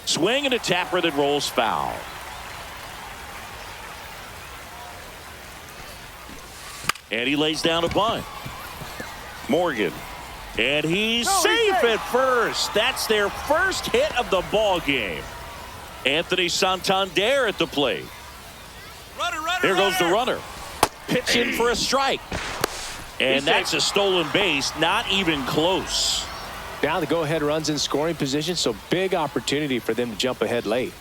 Swing and a tapper that rolls foul. And he lays down a bunt. Morgan. And he's safe at first. That's their first hit of the ball game. Anthony Santander at the plate. There goes the runner. Pitch in for a strike. And that's a stolen base. Not even close. Now the go-ahead runs in scoring position, so big opportunity for them to jump ahead late.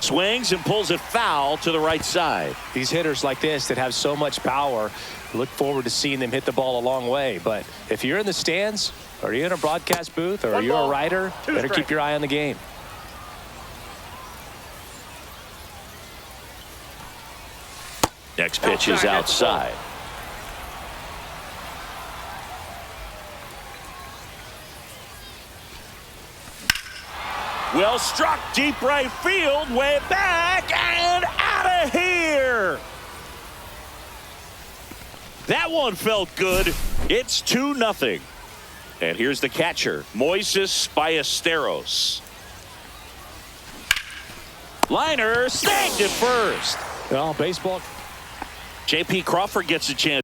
Swings and pulls it foul to the right side. These hitters like this that have so much power, look forward to seeing them hit the ball a long way. But if you're in the stands, or you're in a broadcast booth, or you're a writer, better keep your eye on the game. Next pitch is outside. Well struck, deep right field, way back and out of here. That one felt good. It's 2-0. And here's the catcher, Moises Ballesteros. Liner snagged at first. Well, baseball. J.P. Crawford gets a chance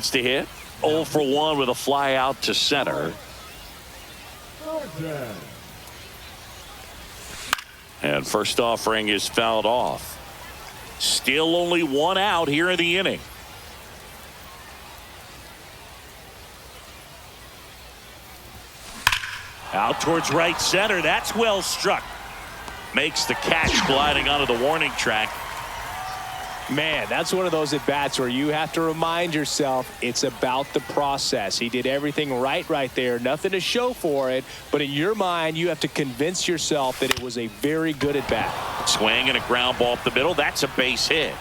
to hit. 0 for 1 with a fly out to center. And first offering is fouled off. Still only 1 out here in the inning. Out towards right center. That's well struck. Makes the catch gliding onto the warning track. Man, that's one of those at-bats where you have to remind yourself it's about the process. He did everything right there. Nothing to show for it. But in your mind, you have to convince yourself that it was a very good at-bat. Swing and a ground ball up the middle. That's a base hit.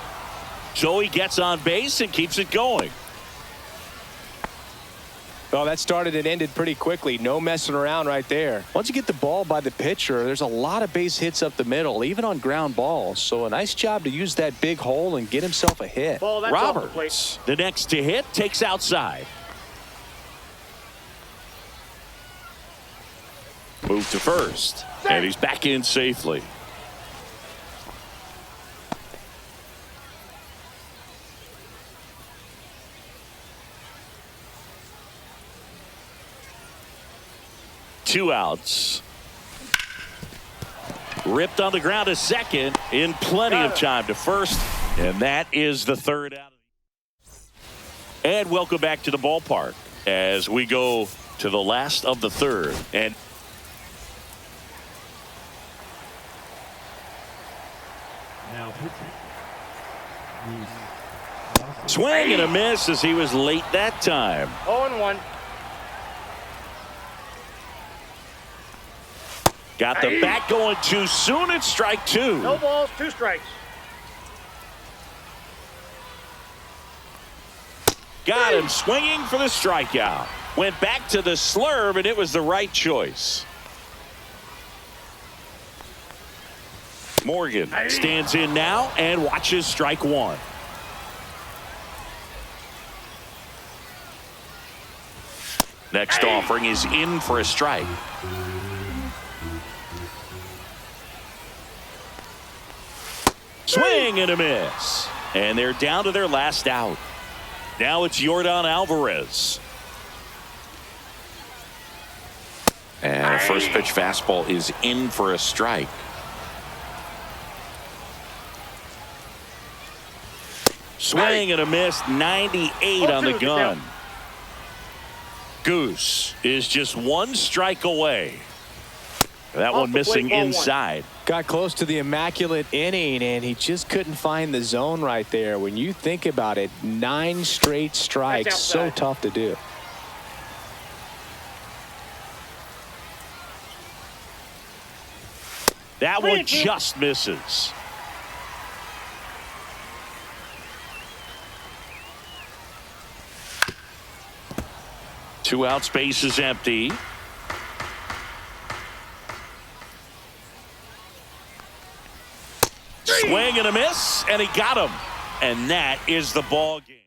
So he gets on base and keeps it going. Well, that started and ended pretty quickly. No messing around right there. Once you get the ball by the pitcher, there's a lot of base hits up the middle, even on ground balls. So a nice job to use that big hole and get himself a hit. Roberts, the next to hit, takes outside. Move to first. And he's back in safely. Two outs. Ripped on the ground to second in plenty of time to first. And that is the third out. And welcome back to the ballpark as we go to the last of the third. And Now pitching. swing and a miss as he was late that time. 0-1. Got the bat going too soon. It's strike 2. No balls, 2 strikes. Got him swinging for the strikeout. Went back to the slurve, and it was the right choice. Morgan stands in now and watches strike 1. Next offering is in for a strike. Swing and a miss. And they're down to their last out. Now it's Yordan Alvarez. And a first pitch fastball is in for a strike. Swing and a miss. 98 on the gun. Goose is just one strike away. That one missing inside. Got close to the immaculate inning, and he just couldn't find the zone right there. When you think about it, 9 straight strikes, so tough to do. That one just misses. Two outs, base is empty. Swing and a miss, and he got him. And that is the ball game.